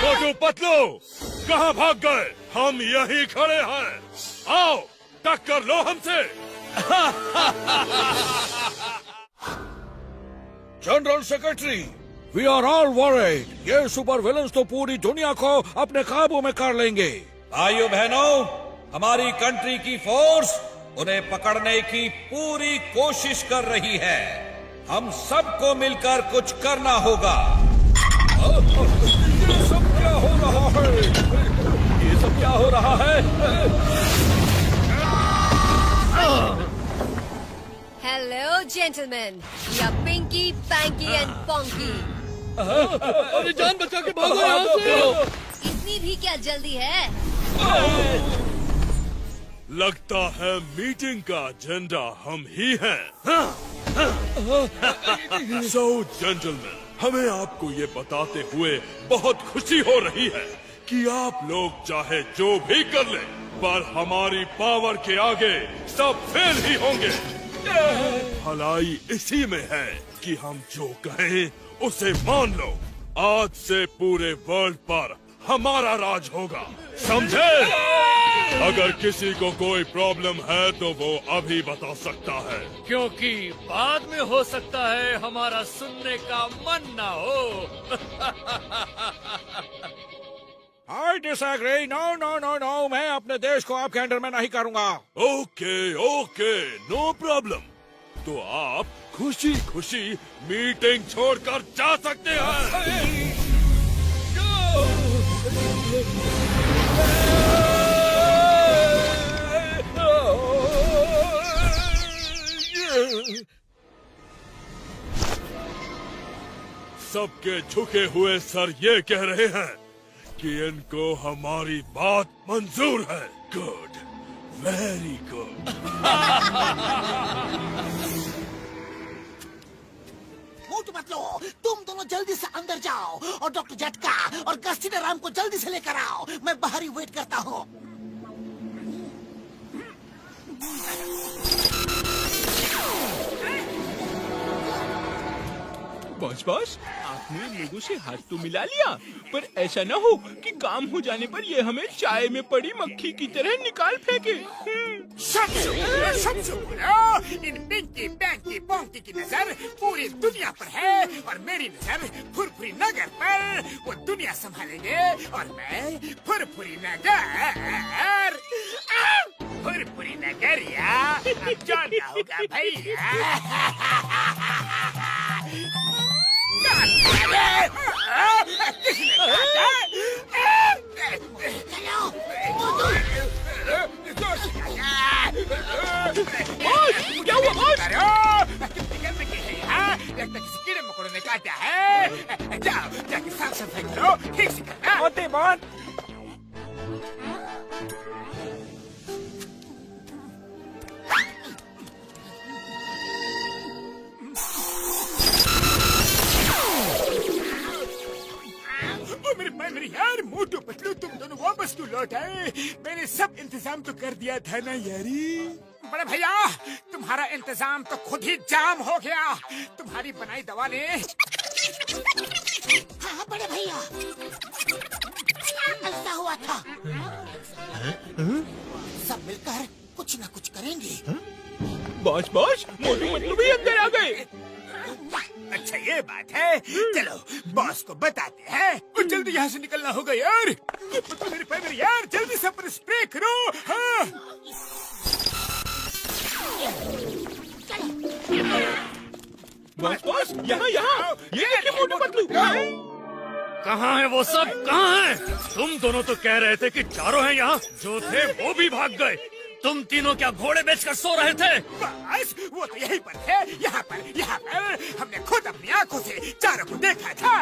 मोटू पतलू कहाँ भाग गए? हम यहीं खड़े हैं, आओ टक्कर लो हमसे। General secretary, we are all worried. ये सुपर विलन्स तो पूरी दुनिया को अपने काबू में कर लेंगे। भाइयों बहनों, हमारी कंट्री की फोर्स उन्हें पकड़ने की पूरी कोशिश कर रही है। हम सबको मिलकर कुछ करना होगा। ये सब क्या हो रहा है? ये सब क्या हो रहा है? Hello gentleman, we are Pinky, Panky and Ponky. अरे जान बचा के भागो यहाँ से। इतनी भी क्या जल्दी है? लगता है मीटिंग का एजेंडा हम ही हैं। सो जेंटलमैन, हमें आपको ये बताते हुए बहुत खुशी हो रही है कि आप लोग चाहे जो भी कर लें, पर हमारी पावर के आगे सब फेल ही होंगे। भलाई इसी में है कि हम जो कहें उसे मान लो। आज से पूरे वर्ल्ड पर हमारा राज होगा, समझे? अगर किसी को कोई प्रॉब्लम है तो वो अभी बता सकता है, क्योंकि बाद में हो सकता है हमारा सुनने का मन ना हो। I disagree. No, मैं अपने देश को आपके अंडर में नहीं करूँगा। Okay, no problem. तो आप खुशी खुशी मीटिंग छोड़कर जा सकते हैं। सबके झुके हुए सर ये कह रहे हैं कि इनको हमारी बात मंजूर है। Good, very good. Motu Patlu, तुम दोनों जल्दी से अंदर जाओ और डॉक्टर झटका और गस्टिना राम को जल्दी से लेकर आओ। मैं बाहर ही वेट करता हूँ। बॉस, आपने लोगों से हाथ तो मिला लिया, पर ऐसा न हो कि काम हो जाने पर ये हमें चाय में पड़ी मक्खी की तरह निकाल फेंके। इन पिंकी, पैंकी, पोंकी की नजर पूरी दुनिया पर है और मेरी नजर फुरफुरी नगर पर। वो दुनिया संभालेंगे और मैं फुरफुरी नगर। फुरफुरी नगरिया अब जानना होगा भैया। क्या हुआ बॉस? लगता किसी कीड़े मकोड़े ने काटा है। जाओ जाके साफ सफाई करो, ठीक से करना। होते बॉस। मेरे यार, मोटू पतलू, तुम दोनों वापस क्यों लौट आए? मैंने सब इंतजाम तो कर दिया था ना यारी। बड़े भैया, तुम्हारा इंतजाम तो खुद ही जाम हो गया। तुम्हारी बनाई दवा ने। हाँ बड़े भैया, ऐसा हुआ था। सब मिलकर कुछ न कुछ करेंगे। बॉस, मोटू पतलू भी अंदर आ गए। अच्छा ये बात है, चलो बॉस को बताते हैं। और जल्दी यहाँ से निकलना होगा यार। मेरे पैर यार, जल्दी से पर स्प्रे करो। हाँ। बॉस, यहाँ ये देखिए मोटू पतलू। कहाँ है वो सब? कहाँ है? तुम दोनों तो कह रहे थे कि चारों हैं यहाँ। जो थे वो भी भाग गए। तुम तीनों क्या घोड़े बेचकर सो रहे थे? बस वो तो यहीं पर थे। यहाँ पर हमने खुद अपनी आंखों से चारों को देखा था।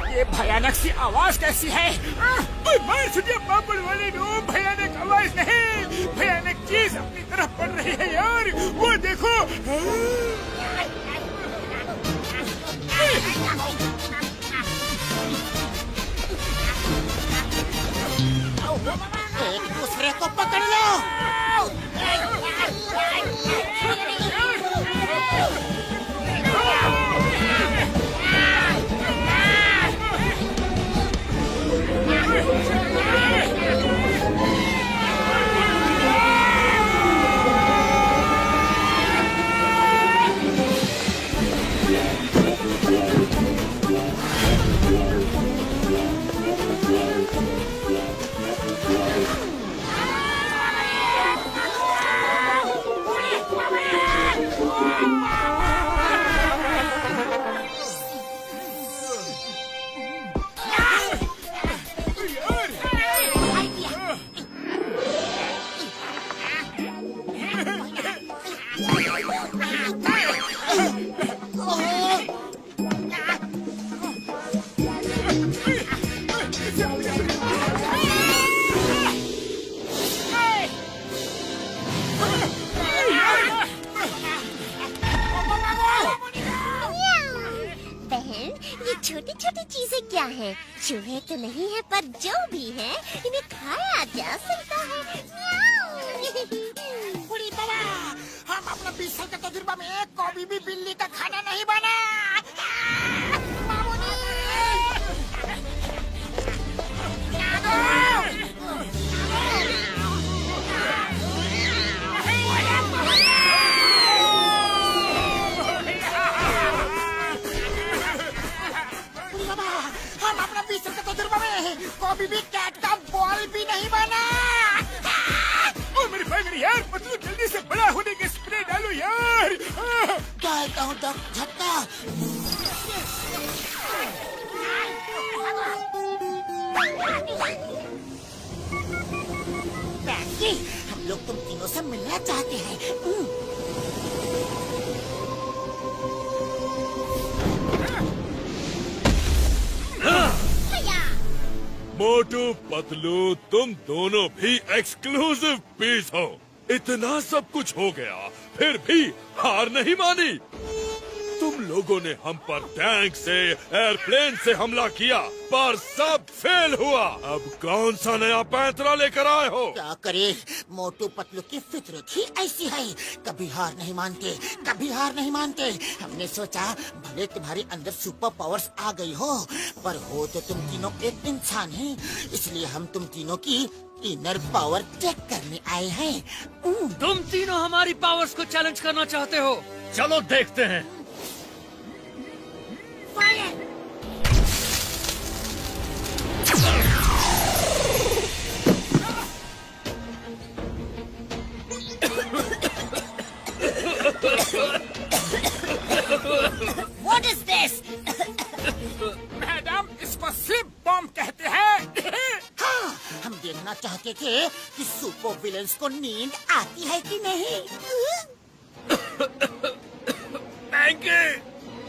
ये भयानक सी आवाज कैसी है? मार छुटिया पापड़ वाले नो, भयानक आवाज नहीं, भयानक चीज अपनी तरफ पड़ रही है यार। वो देखो। एक दूसरे को पकड़ लो। छोटी छोटी चीजें क्या हैं? चूहे तो नहीं है, पर जो भी है इन्हें खाया जा सकता है। बुढ़ी बाबा, हम अपना 20 साल का तजुर्बा में कभी भी बिल्ली का खाना नहीं बना। हम अपना 20 साल का तजुर्बा में कभी भी कैट का बॉल भी नहीं बना। ओ मेरे भाई मेरे यार, पतलू जल्दी से बड़ा होने के स्प्रे डालो यार। डालता हूँ झटका। फ्रैंकी, हम लोग तुम तीनों से मिलना चाहते हैं। मोटू पतलू, तुम दोनों भी एक्सक्लूसिव पीस हो। इतना सब कुछ हो गया, फिर भी हार नहीं मानी। तुम लोगों ने हम पर टैंक से, एयरप्लेन से हमला किया, पर सब फेल हुआ। अब कौन सा नया पैंतरा लेकर आए हो? क्या करे, मोटू पतलू की फितरत ही ऐसी है। कभी हार नहीं मानते, कभी हार नहीं मानते। हमने सोचा भले तुम्हारे अंदर सुपर पावर्स आ गई हो, पर हो तो तुम तीनों एक इंसान हैं। इसलिए हम तुम तीनों की इनर पावर चेक करने आए हैं। तुम तीनों हमारी पावर्स को चैलेंज करना चाहते हो? चलो देखते हैं। What is this? मैडम, इसको स्लिप बॉम्ब कहते हैं। हाँ, हम देखना चाहते थे कि सुपर विलेंस को नींद आती है कि नहीं।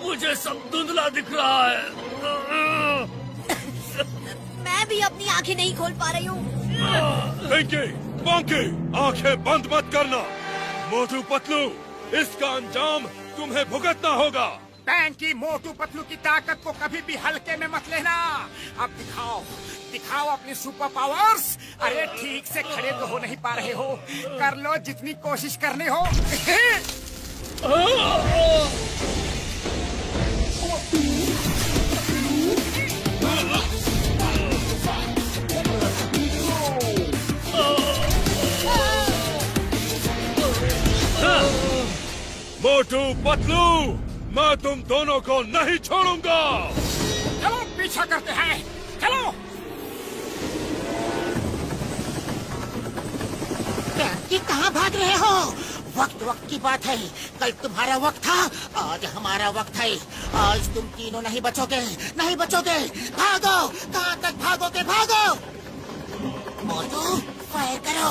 मुझे सब धुंधला दिख रहा है। मैं भी अपनी आंखें नहीं खोल पा रही हूँ। बॉन्की, आंखें बंद मत करना। मोटू पतलू, इसका अंजाम तुम्हें भुगतना होगा। पैंकी, मोटू पतलू की ताकत को कभी भी हल्के में मत लेना। अब दिखाओ, दिखाओ अपनी सुपर पावर्स। अरे ठीक से खड़े तो हो नहीं पा रहे हो, कर लो जितनी कोशिश करनी हो। मोटू पतलू, मैं तुम दोनों को नहीं छोड़ूंगा। चलो पीछा करते हैं, चलो। पैंकी, कहाँ भाग रहे हो? वक्त वक्त की बात है। कल तुम्हारा वक्त था, आज हमारा वक्त है। आज तुम तीनों नहीं बचोगे, नहीं बचोगे। भागो, कहाँ तक भागोगे? भागो। मोटू, फायर करो।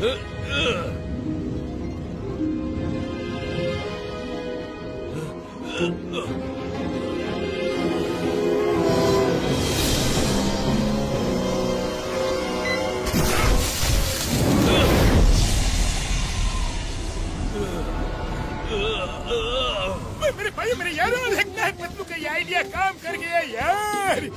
मेरे भाई मेरे यार, लगता है पतलू का ये आइडिया काम कर गया यार।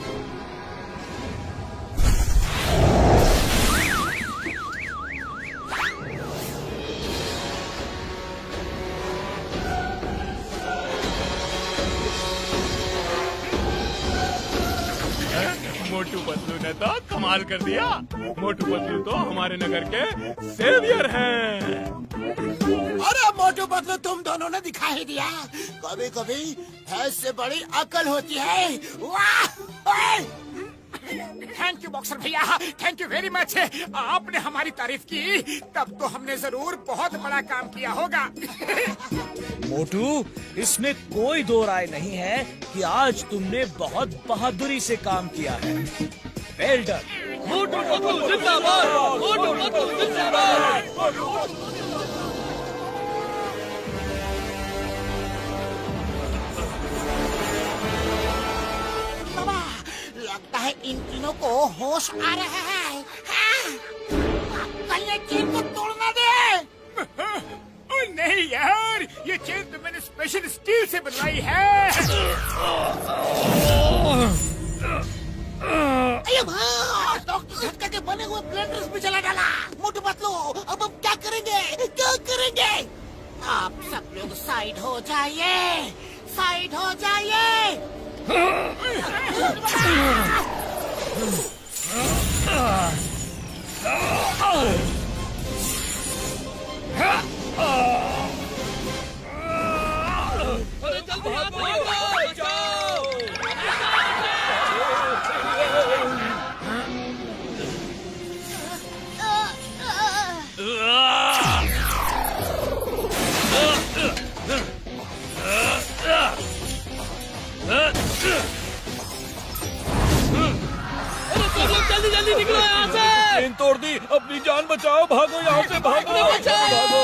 मोटू पतलू ने तो कमाल कर दिया। मोटू पतलू तो हमारे नगर के सेवियर हैं। अरे मोटू पतलू, तुम दोनों ने दिखा ही दिया, कभी कभी भैंस से बड़ी अकल होती है। वाह! थैंक यू बॉक्सर भैया, थैंक यू वेरी मच। आपने हमारी तारीफ की तब तो हमने जरूर बहुत बड़ा काम किया होगा। मोटू, इसमें कोई दो राय नहीं है कि आज तुमने बहुत बहादुरी से काम किया है। Well done. मोटू पतलू जिंदाबाद, मोटू पतलू जिंदाबाद। बाबा, लगता है इन तीनों को होश आ रहा है। कहीं ये चेन को तोड़ना दे। नहीं यार, ये चेन तो मैंने स्पेशल स्टील से बनवाई है। अरे भाई, डॉक्टर झटका के बने हुए ब्लेंडर्स में जला डाला। मोटू पतलू, अब हम क्या करेंगे? क्या करेंगे? आप सब लोग साइड हो जाइए, साइड हो जाइए। जल्दी जल्दी निकलो यहाँ से। चेन तोड़ दी, अपनी जान बचाओ, भागो यहाँ से, भागो, भागो।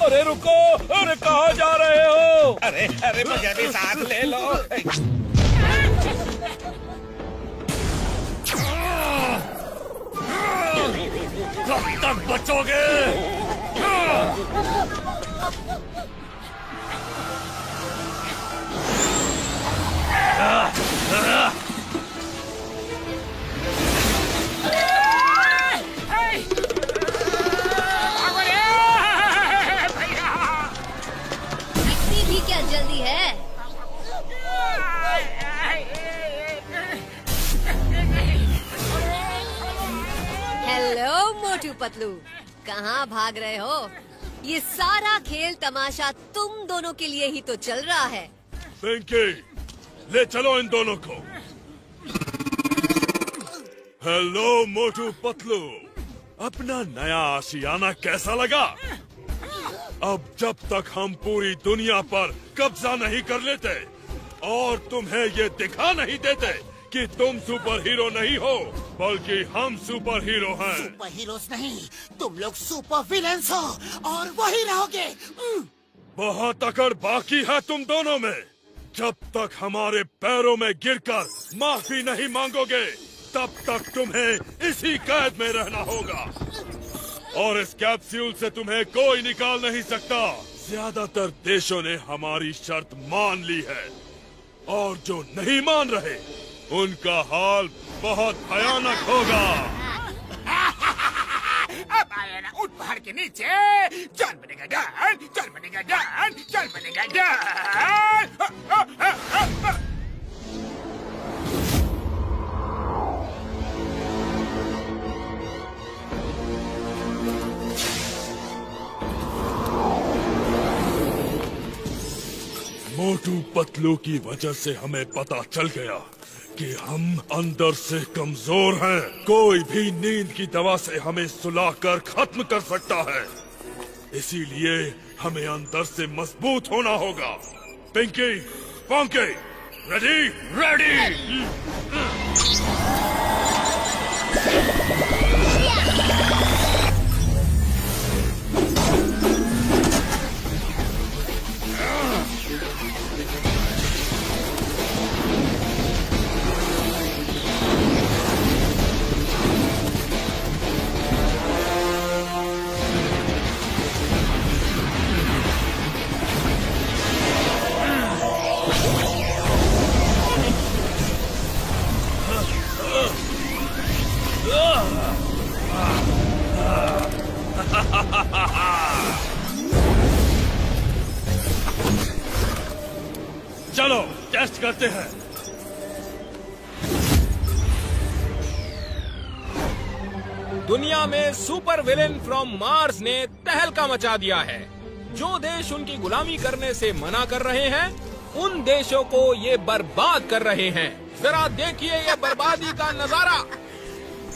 अरे रुको, अरे कहाँ जा रहे हो? अरे अरे मुझे भी साथ ले लो। कब तक बचोगे? इतनी भी क्या जल्दी है? हेलो मोटू पतलू, कहाँ भाग रहे हो? ये सारा खेल तमाशा तुम दोनों के लिए ही तो चल रहा है। पिंकी, ले चलो इन दोनों को। हेलो मोटू पतलू, अपना नया आशियाना कैसा लगा? अब जब तक हम पूरी दुनिया पर कब्जा नहीं कर लेते और तुम्हें ये दिखा नहीं देते कि तुम सुपर हीरो नहीं हो, बल्कि हम सुपर हीरो हैं। सुपर हीरोज नहीं, तुम लोग सुपर विलेंस हो और वही रहोगे। बहुत अकड़ बाकी है तुम दोनों में। जब तक हमारे पैरों में गिरकर माफी नहीं मांगोगे, तब तक तुम्हें इसी कैद में रहना होगा और इस कैप्सूल से तुम्हें कोई निकाल नहीं सकता। ज्यादातर देशों ने हमारी शर्त मान ली है और जो नहीं मान रहे उनका हाल बहुत भयानक होगा। अब आया ना ऊंट पहाड़ के नीचे, चल बनेगा डन, चल बनेगा डन, चल बनेगा डन। मोटू पतलू की वजह से हमें पता चल गया कि हम अंदर से कमजोर हैं। कोई भी नींद की दवा से हमें सुलाकर खत्म कर सकता है, इसीलिए हमें अंदर से मजबूत होना होगा। पिंकी, पंकी, रेडी? रेडी। या! चलो टेस्ट करते हैं। दुनिया में सुपर विलेन फ्रॉम मार्स ने तहलका मचा दिया है। जो देश उनकी गुलामी करने से मना कर रहे हैं, उन देशों को ये बर्बाद कर रहे हैं। जरा देखिए ये बर्बादी का नजारा।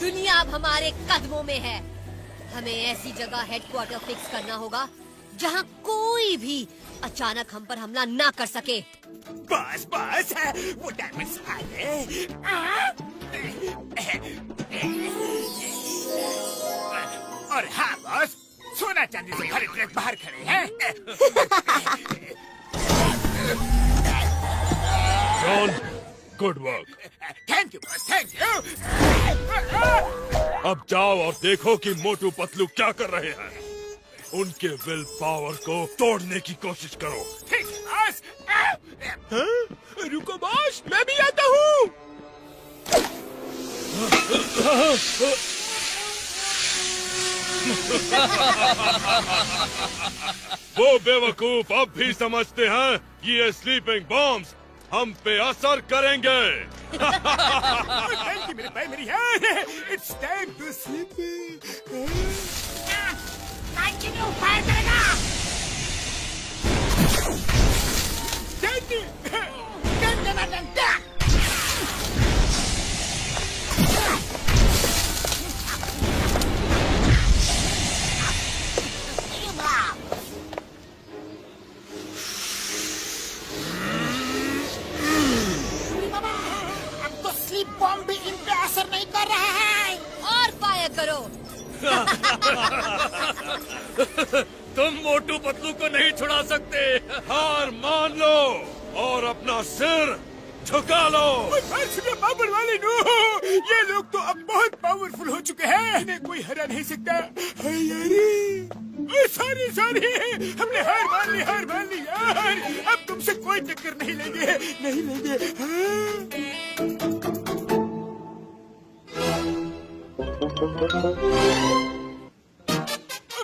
दुनिया अब हमारे कदमों में है। हमें ऐसी जगह हेडक्वार्टर फिक्स करना होगा जहां कोई भी अचानक हम पर हमला ना कर सके। बस बस, वो डायमंड्स आ गए। और हाँ बॉस, सोना चांदी से भरे ट्रक बाहर खड़े हैं। John, good work. Thank you boss, thank you. अब जाओ और देखो कि मोटू पतलू क्या कर रहे हैं। उनके विल पावर को तोड़ने की कोशिश करो। ठीक है बॉस। रुको बॉस, मैं भी आता हूँ। वो बेवकूफ अब भी समझते हैं ये स्लीपिंग बॉम्ब्स हम पे असर करेंगे। थैंक यू मेरे भाई, मेरी यार। It's time to sleep. Fire करेगा। अब तो स्लीप बॉम्ब भी इन पे असर नहीं कर रहा है। और फायर करो। तुम मोटू पतलू को नहीं छुड़ा सकते। हार मान लो और अपना सिर झुका लो। पावर वाले नो, ये लोग तो अब बहुत पावरफुल हो चुके हैं। इन्हें कोई हरा नहीं सकता। सॉरी सॉरी, हमने हार मान ली, हार मान ली यार। अब तुमसे कोई टक्कर नहीं लेंगे, नहीं लेंगे।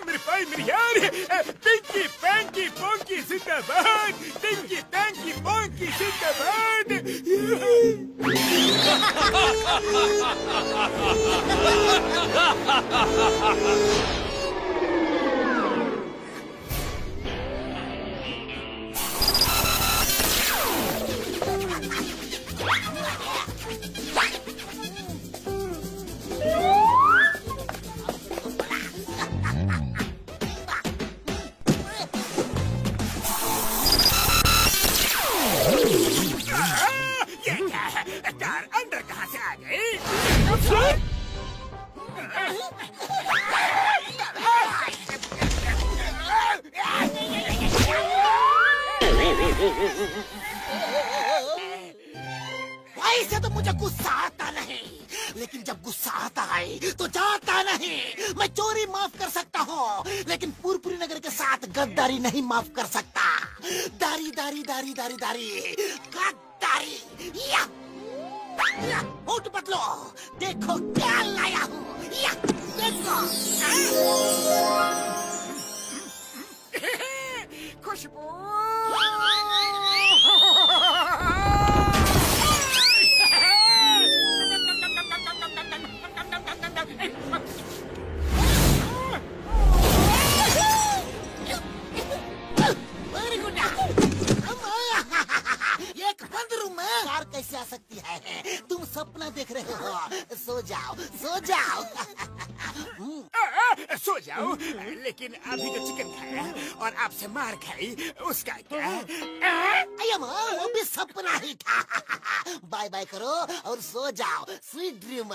मेरे भाई, मेरी यार। पिंकी पैंकी पोंकी जिंदाबाद। पिंकी पैंकी पोंकी जिंदाबाद। ये क्या है? कार अंदर कहाँ से आ गई? ऐसे तो मुझे गुस्सा आता नहीं, लेकिन जब गुस्सा आता है तो जाता नहीं। मैं चोरी माफ कर सकता हूँ, लेकिन पुरपुरी नगर के साथ गद्दारी नहीं माफ कर सकता। दारी दारी दारी दारी दारी गद्दारी। या मोटू पतलू, देखो क्या लाया हूँ। या देखो। खुशबू। Very good. एक बंद रूम में कार कैसे आ सकती है? तुम सपना देख रहे हो। सो जाओ, सो जाओ। सो जाओ, लेकिन अभी तो चिकन खाया और आपसे मार खाई, उसका क्या? अय्यम्मा, वो भी सपना ही था। बाय बाय करो और सो जाओ। Sweet dream.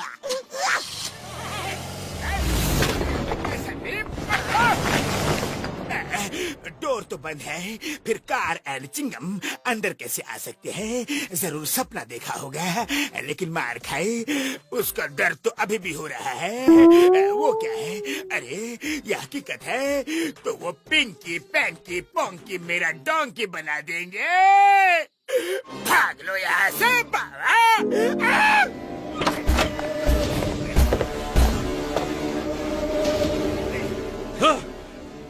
डोर तो बंद है, फिर कार एंड चिंगम अंदर कैसे आ सकते हैं? जरूर सपना देखा होगा, लेकिन मार खाई उसका दर्द तो अभी भी हो रहा है। वो क्या है? अरे यह हकीकत है तो वो पिंकी पैंकी पोंकी मेरा डोंकी बना देंगे। भाग लो यहाँ से बाबा।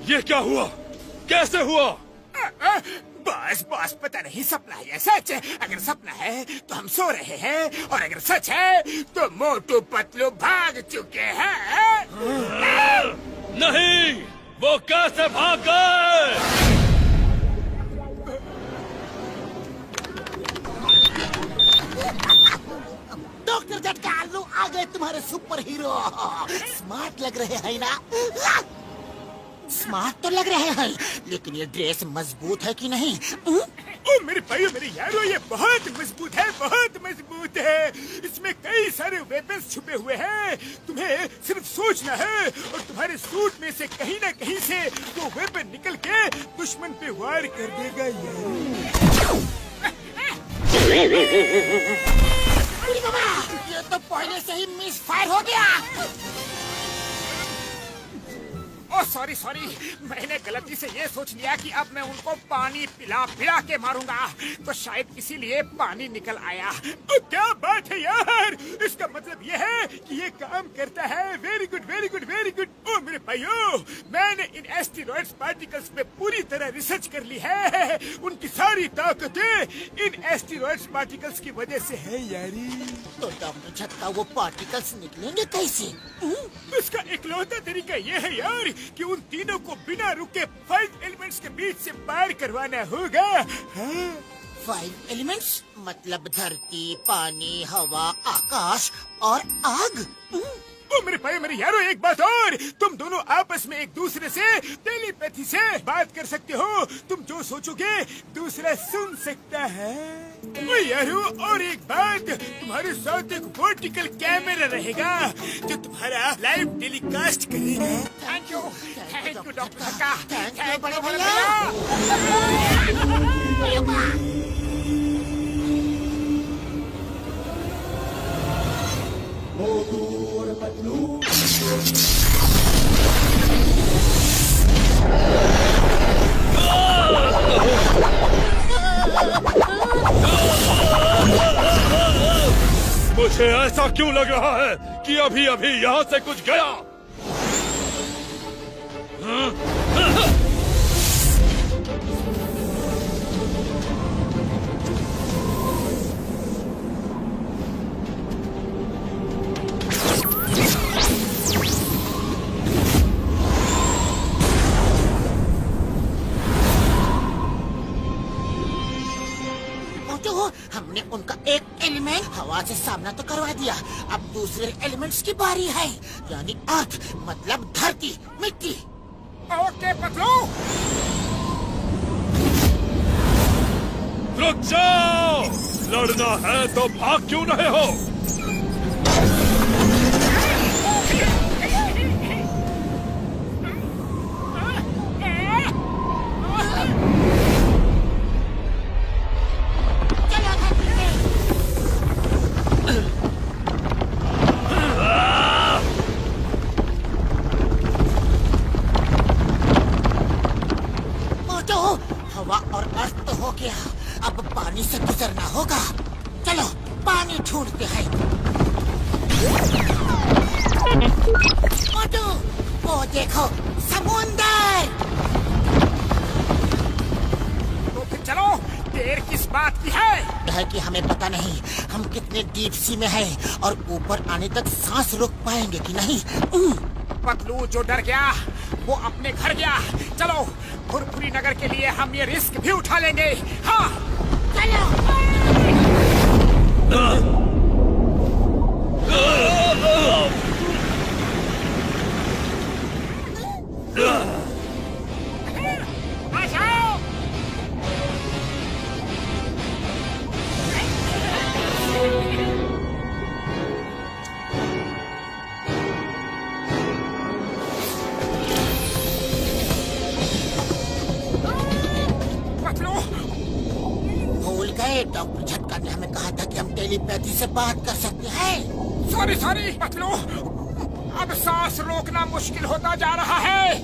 ये क्या हुआ? कैसे हुआ? बॉस पता नहीं सपना है या सच। अगर सपना है तो हम सो रहे हैं, और अगर सच है तो मोटू पतलू भाग चुके हैं। नहीं, वो कैसे भाग गए? डॉक्टर झटकालू आ गए तुम्हारे सुपर हीरो। स्मार्ट लग रहे हैं ना? स्मार्ट तो लग रहे हैं, लेकिन ये ड्रेस मजबूत है कि नहीं? ओ मेरे भाइयों मेरे यारों, ये बहुत मजबूत है, बहुत मजबूत है। इसमें कई सारे वेपन्स छुपे हुए हैं। तुम्हें सिर्फ सोचना है और तुम्हारे सूट में से कहीं ना कहीं से वो वेपन निकल के दुश्मन पे वार कर देगा यार। ये तो पहले से ही मिस फायर हो गया। ओ सॉरी, मैंने गलती से ये सोच लिया कि अब मैं उनको पानी पिला पिला के मारूंगा, तो शायद इसीलिए पानी निकल आया। क्या बात है यार, इसका मतलब ये है कि ये काम करता है। Very good very good very good. ओ मेरे भाइयों, मैंने इन एस्टेरॉइड्स पार्टिकल्स पे पूरी तरह रिसर्च कर ली है। उनकी सारी ताकतें इन एस्टेरॉइड्स पार्टिकल्स की वजह से है यारी। तो डॉक्टर झटका वो पार्टिकल्स निकलेंगे कैसे? उसका इकलौता तरीका ये है यार कि उन तीनों को बिना रुके 5 एलिमेंट्स के बीच से पार करवाना होगा। 5 एलिमेंट्स मतलब धरती, पानी, हवा, आकाश और आग। ओ मेरे भाई मेरे यारों, एक बात और, तुम दोनों आपस में एक दूसरे से टेलीपैथी से बात कर सकते हो। तुम जो सोचोगे दूसरा सुन सकता है। ओ यारों, और एक बात, तुम्हारे साथ एक वर्टिकल कैमरा रहेगा जो तुम्हारा लाइव टेलीकास्ट करेगा। थैंक यू डॉक्टर का। थैंक यू बड़े भैया। मुझे ऐसा क्यों लग रहा है कि अभी अभी यहाँ से कुछ गया? हमने उनका एक एलिमेंट हवा से सामना तो करवा दिया, अब दूसरे एलिमेंट्स की बारी है, यानी अर्थ मतलब धरती, मिट्टी। ओके पतलू, रुक जाओ! लड़ना है तो भाग क्यों रहे हो? हवा और अर्थ तो हो गया, अब पानी से गुजरना होगा। चलो पानी ढूंढते हैं। मोटू, वो देखो समुंदर। तो फिर चलो, देर किस बात की है? कि हमें पता नहीं हम कितने डीप सी में हैं और ऊपर आने तक सांस रोक पाएंगे कि नहीं। पतलू जो डर गया वो अपने घर गया। चलो फुरफुरी नगर के लिए हम ये रिस्क भी उठा लेंगे। हाँ चलो। डॉक्टर झटका ने हमें कहा था कि हम टेलीपैथी से बात कर सकते हैं। सॉरी पतलू, अब सांस रोकना मुश्किल होता जा रहा है।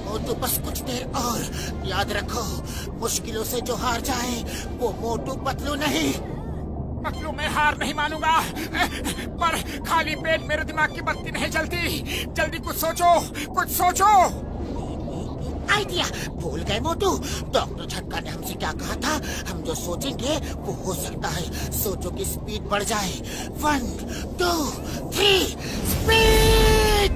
मोटू बस कुछ देर और, याद रखो मुश्किलों से जो हार जाए वो मोटू पतलू नहीं। पतलू मैं हार नहीं मानूंगा, पर खाली पेट मेरे दिमाग की बत्ती नहीं जलती। जल्दी कुछ सोचो, कुछ सोचो। आइडिया। भूल गए मोटू, डॉक्टर झटका ने हमसे क्या कहा था? हम जो सोचेंगे वो हो सकता है। सोचो कि स्पीड बढ़ जाए। 1 2 3 स्पीड।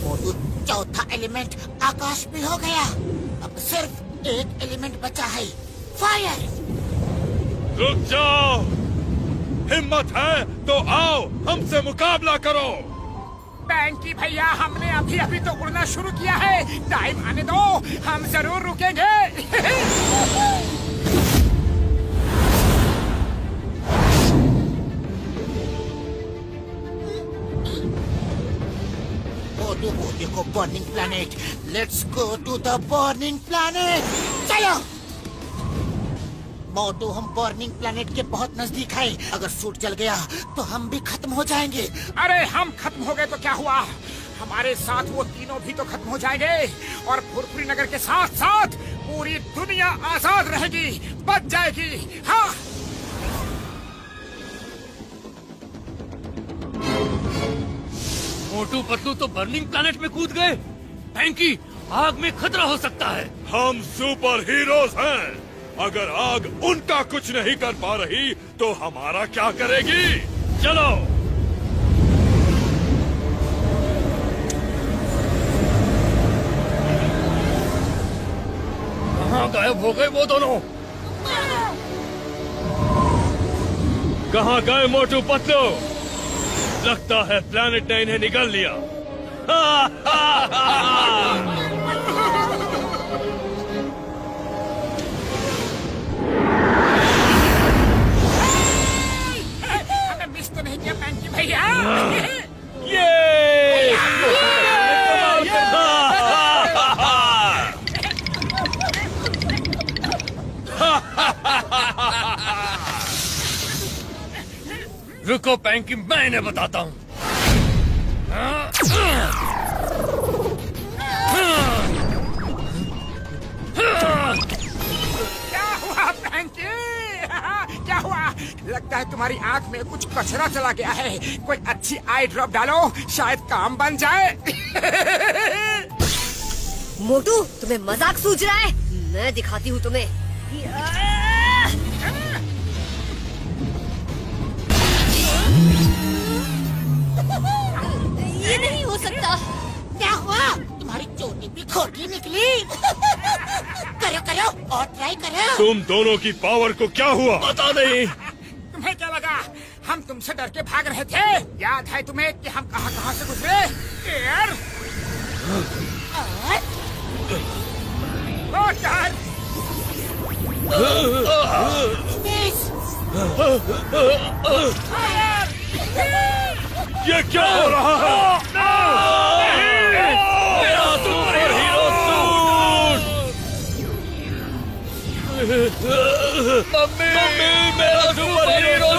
मोटू, चौथा एलिमेंट आकाश में हो गया। अब सिर्फ एक एलिमेंट बचा है, फायर। रुक जाओ, हिम्मत है तो आओ हमसे मुकाबला करो। बैंकी भैया, हमने अभी अभी तो उड़ना शुरू किया है। टाइम आने दो, हम जरूर रुकेंगे। मोटू, वो देखो burning planet. Let's go to the burning planet. चलो मोटू, हम बर्निंग प्लैनेट के बहुत नजदीक हैं। अगर सूट जल गया तो हम भी खत्म हो जाएंगे। अरे हम खत्म हो गए तो क्या हुआ? हमारे साथ वो तीनों भी तो खत्म हो जाएंगे और फुरफुरी नगर के साथ साथ पूरी दुनिया आजाद रहेगी, बच जाएगी। हाँ, मोटू पतलू तो बर्निंग प्लैनेट में कूद गए। बैंकी, आग में खतरा हो सकता है। हम सुपर हीरोज हैं। अगर आग उनका कुछ नहीं कर पा रही तो हमारा क्या करेगी? चलो। कहाँ गायब हो गए वो दोनों? कहाँ गए मोटू पतलू? लगता है प्लैनेट ने इन्हें निगल लिया। हमें मिस तो नहीं किया बैंकी भैया। रुको बैंकी, मैं इन्हें बताता हूँ। क्या हुआ बैंकी? क्या हुआ? लगता है तुम्हारी आंख में कुछ कचरा चला गया है। कोई अच्छी आई ड्रॉप डालो, शायद काम बन जाए। मोटू, तुम्हें मजाक सूझ रहा है? मैं दिखाती हूँ तुम्हें। ये नहीं हो सकता। क्या हुआ? तुम्हारी चोटी भी खोटी निकली। करो करो और ट्राई करो। तुम दोनों की पावर को क्या हुआ? पता नहीं। तुम्हें क्या लगा हम तुमसे डर के भाग रहे थे? याद है तुम्हें कि हम कहाँ कहाँ से गुजरे? एयर, वाटर, ये क्या हो रहा है? मेरा सुपर हीरो सूट! मम्मी, मेरा सुपर हीरो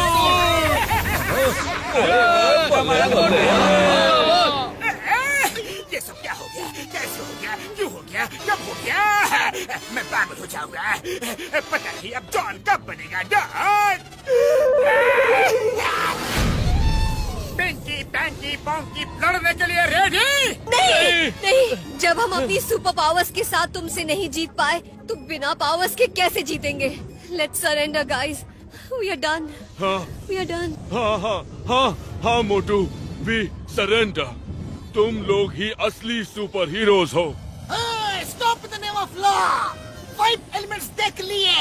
ये सब क्या हो गया? कैसे हो गया? क्यों हो गया? कब हो गया? मैं पागल हो जाऊंगा। पता नहीं अब डॉन कब बनेगा डॉन। पिंकी, पैंकी, पॉन्की लड़ने के लिए रेडी? नहीं, जब हम अपनी सुपर पावर्स के साथ तुमसे नहीं जीत पाए तो बिना पावर्स के कैसे जीतेंगे? Let's surrender guys, we are done. We are done. हाँ मोटू, वी सरेंडर। तुम लोग ही असली सुपर हीरोज हो। Stop the name of law. 5 elements देख लिए,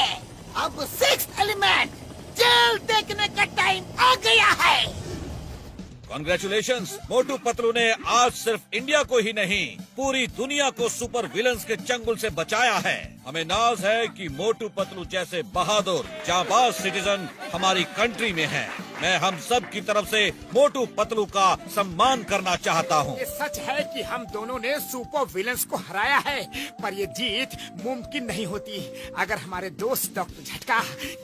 अब 6th एलिमेंट जेल देखने का टाइम आ गया है। कॉन्ग्रेचुलेशंस, मोटू पतलू ने आज सिर्फ इंडिया को ही नहीं पूरी दुनिया को सुपर विलन्स के चंगुल से बचाया है। हमें नाज है कि मोटू पतलू जैसे बहादुर जाबाज सिटीजन हमारी कंट्री में हैं। मैं हम सब की तरफ से मोटू पतलू का सम्मान करना चाहता हूँ। ये सच है कि हम दोनों ने सुपर विलन्स को हराया है, पर ये जीत मुमकिन नहीं होती अगर हमारे दोस्त डॉक्टर झटका,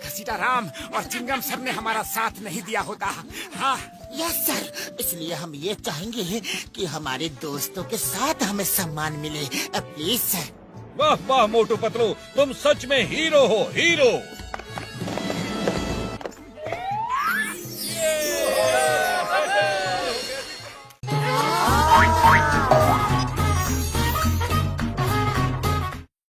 घसीटा राम और चिंगम सर ने हमारा साथ नहीं दिया होता। हाँ यस सर, इसलिए हम ये चाहेंगे कि हमारे दोस्तों के साथ हमें सम्मान मिले। Please sir. वाह वाह मोटू पतलू, तुम सच में हीरो हो, हीरो। आ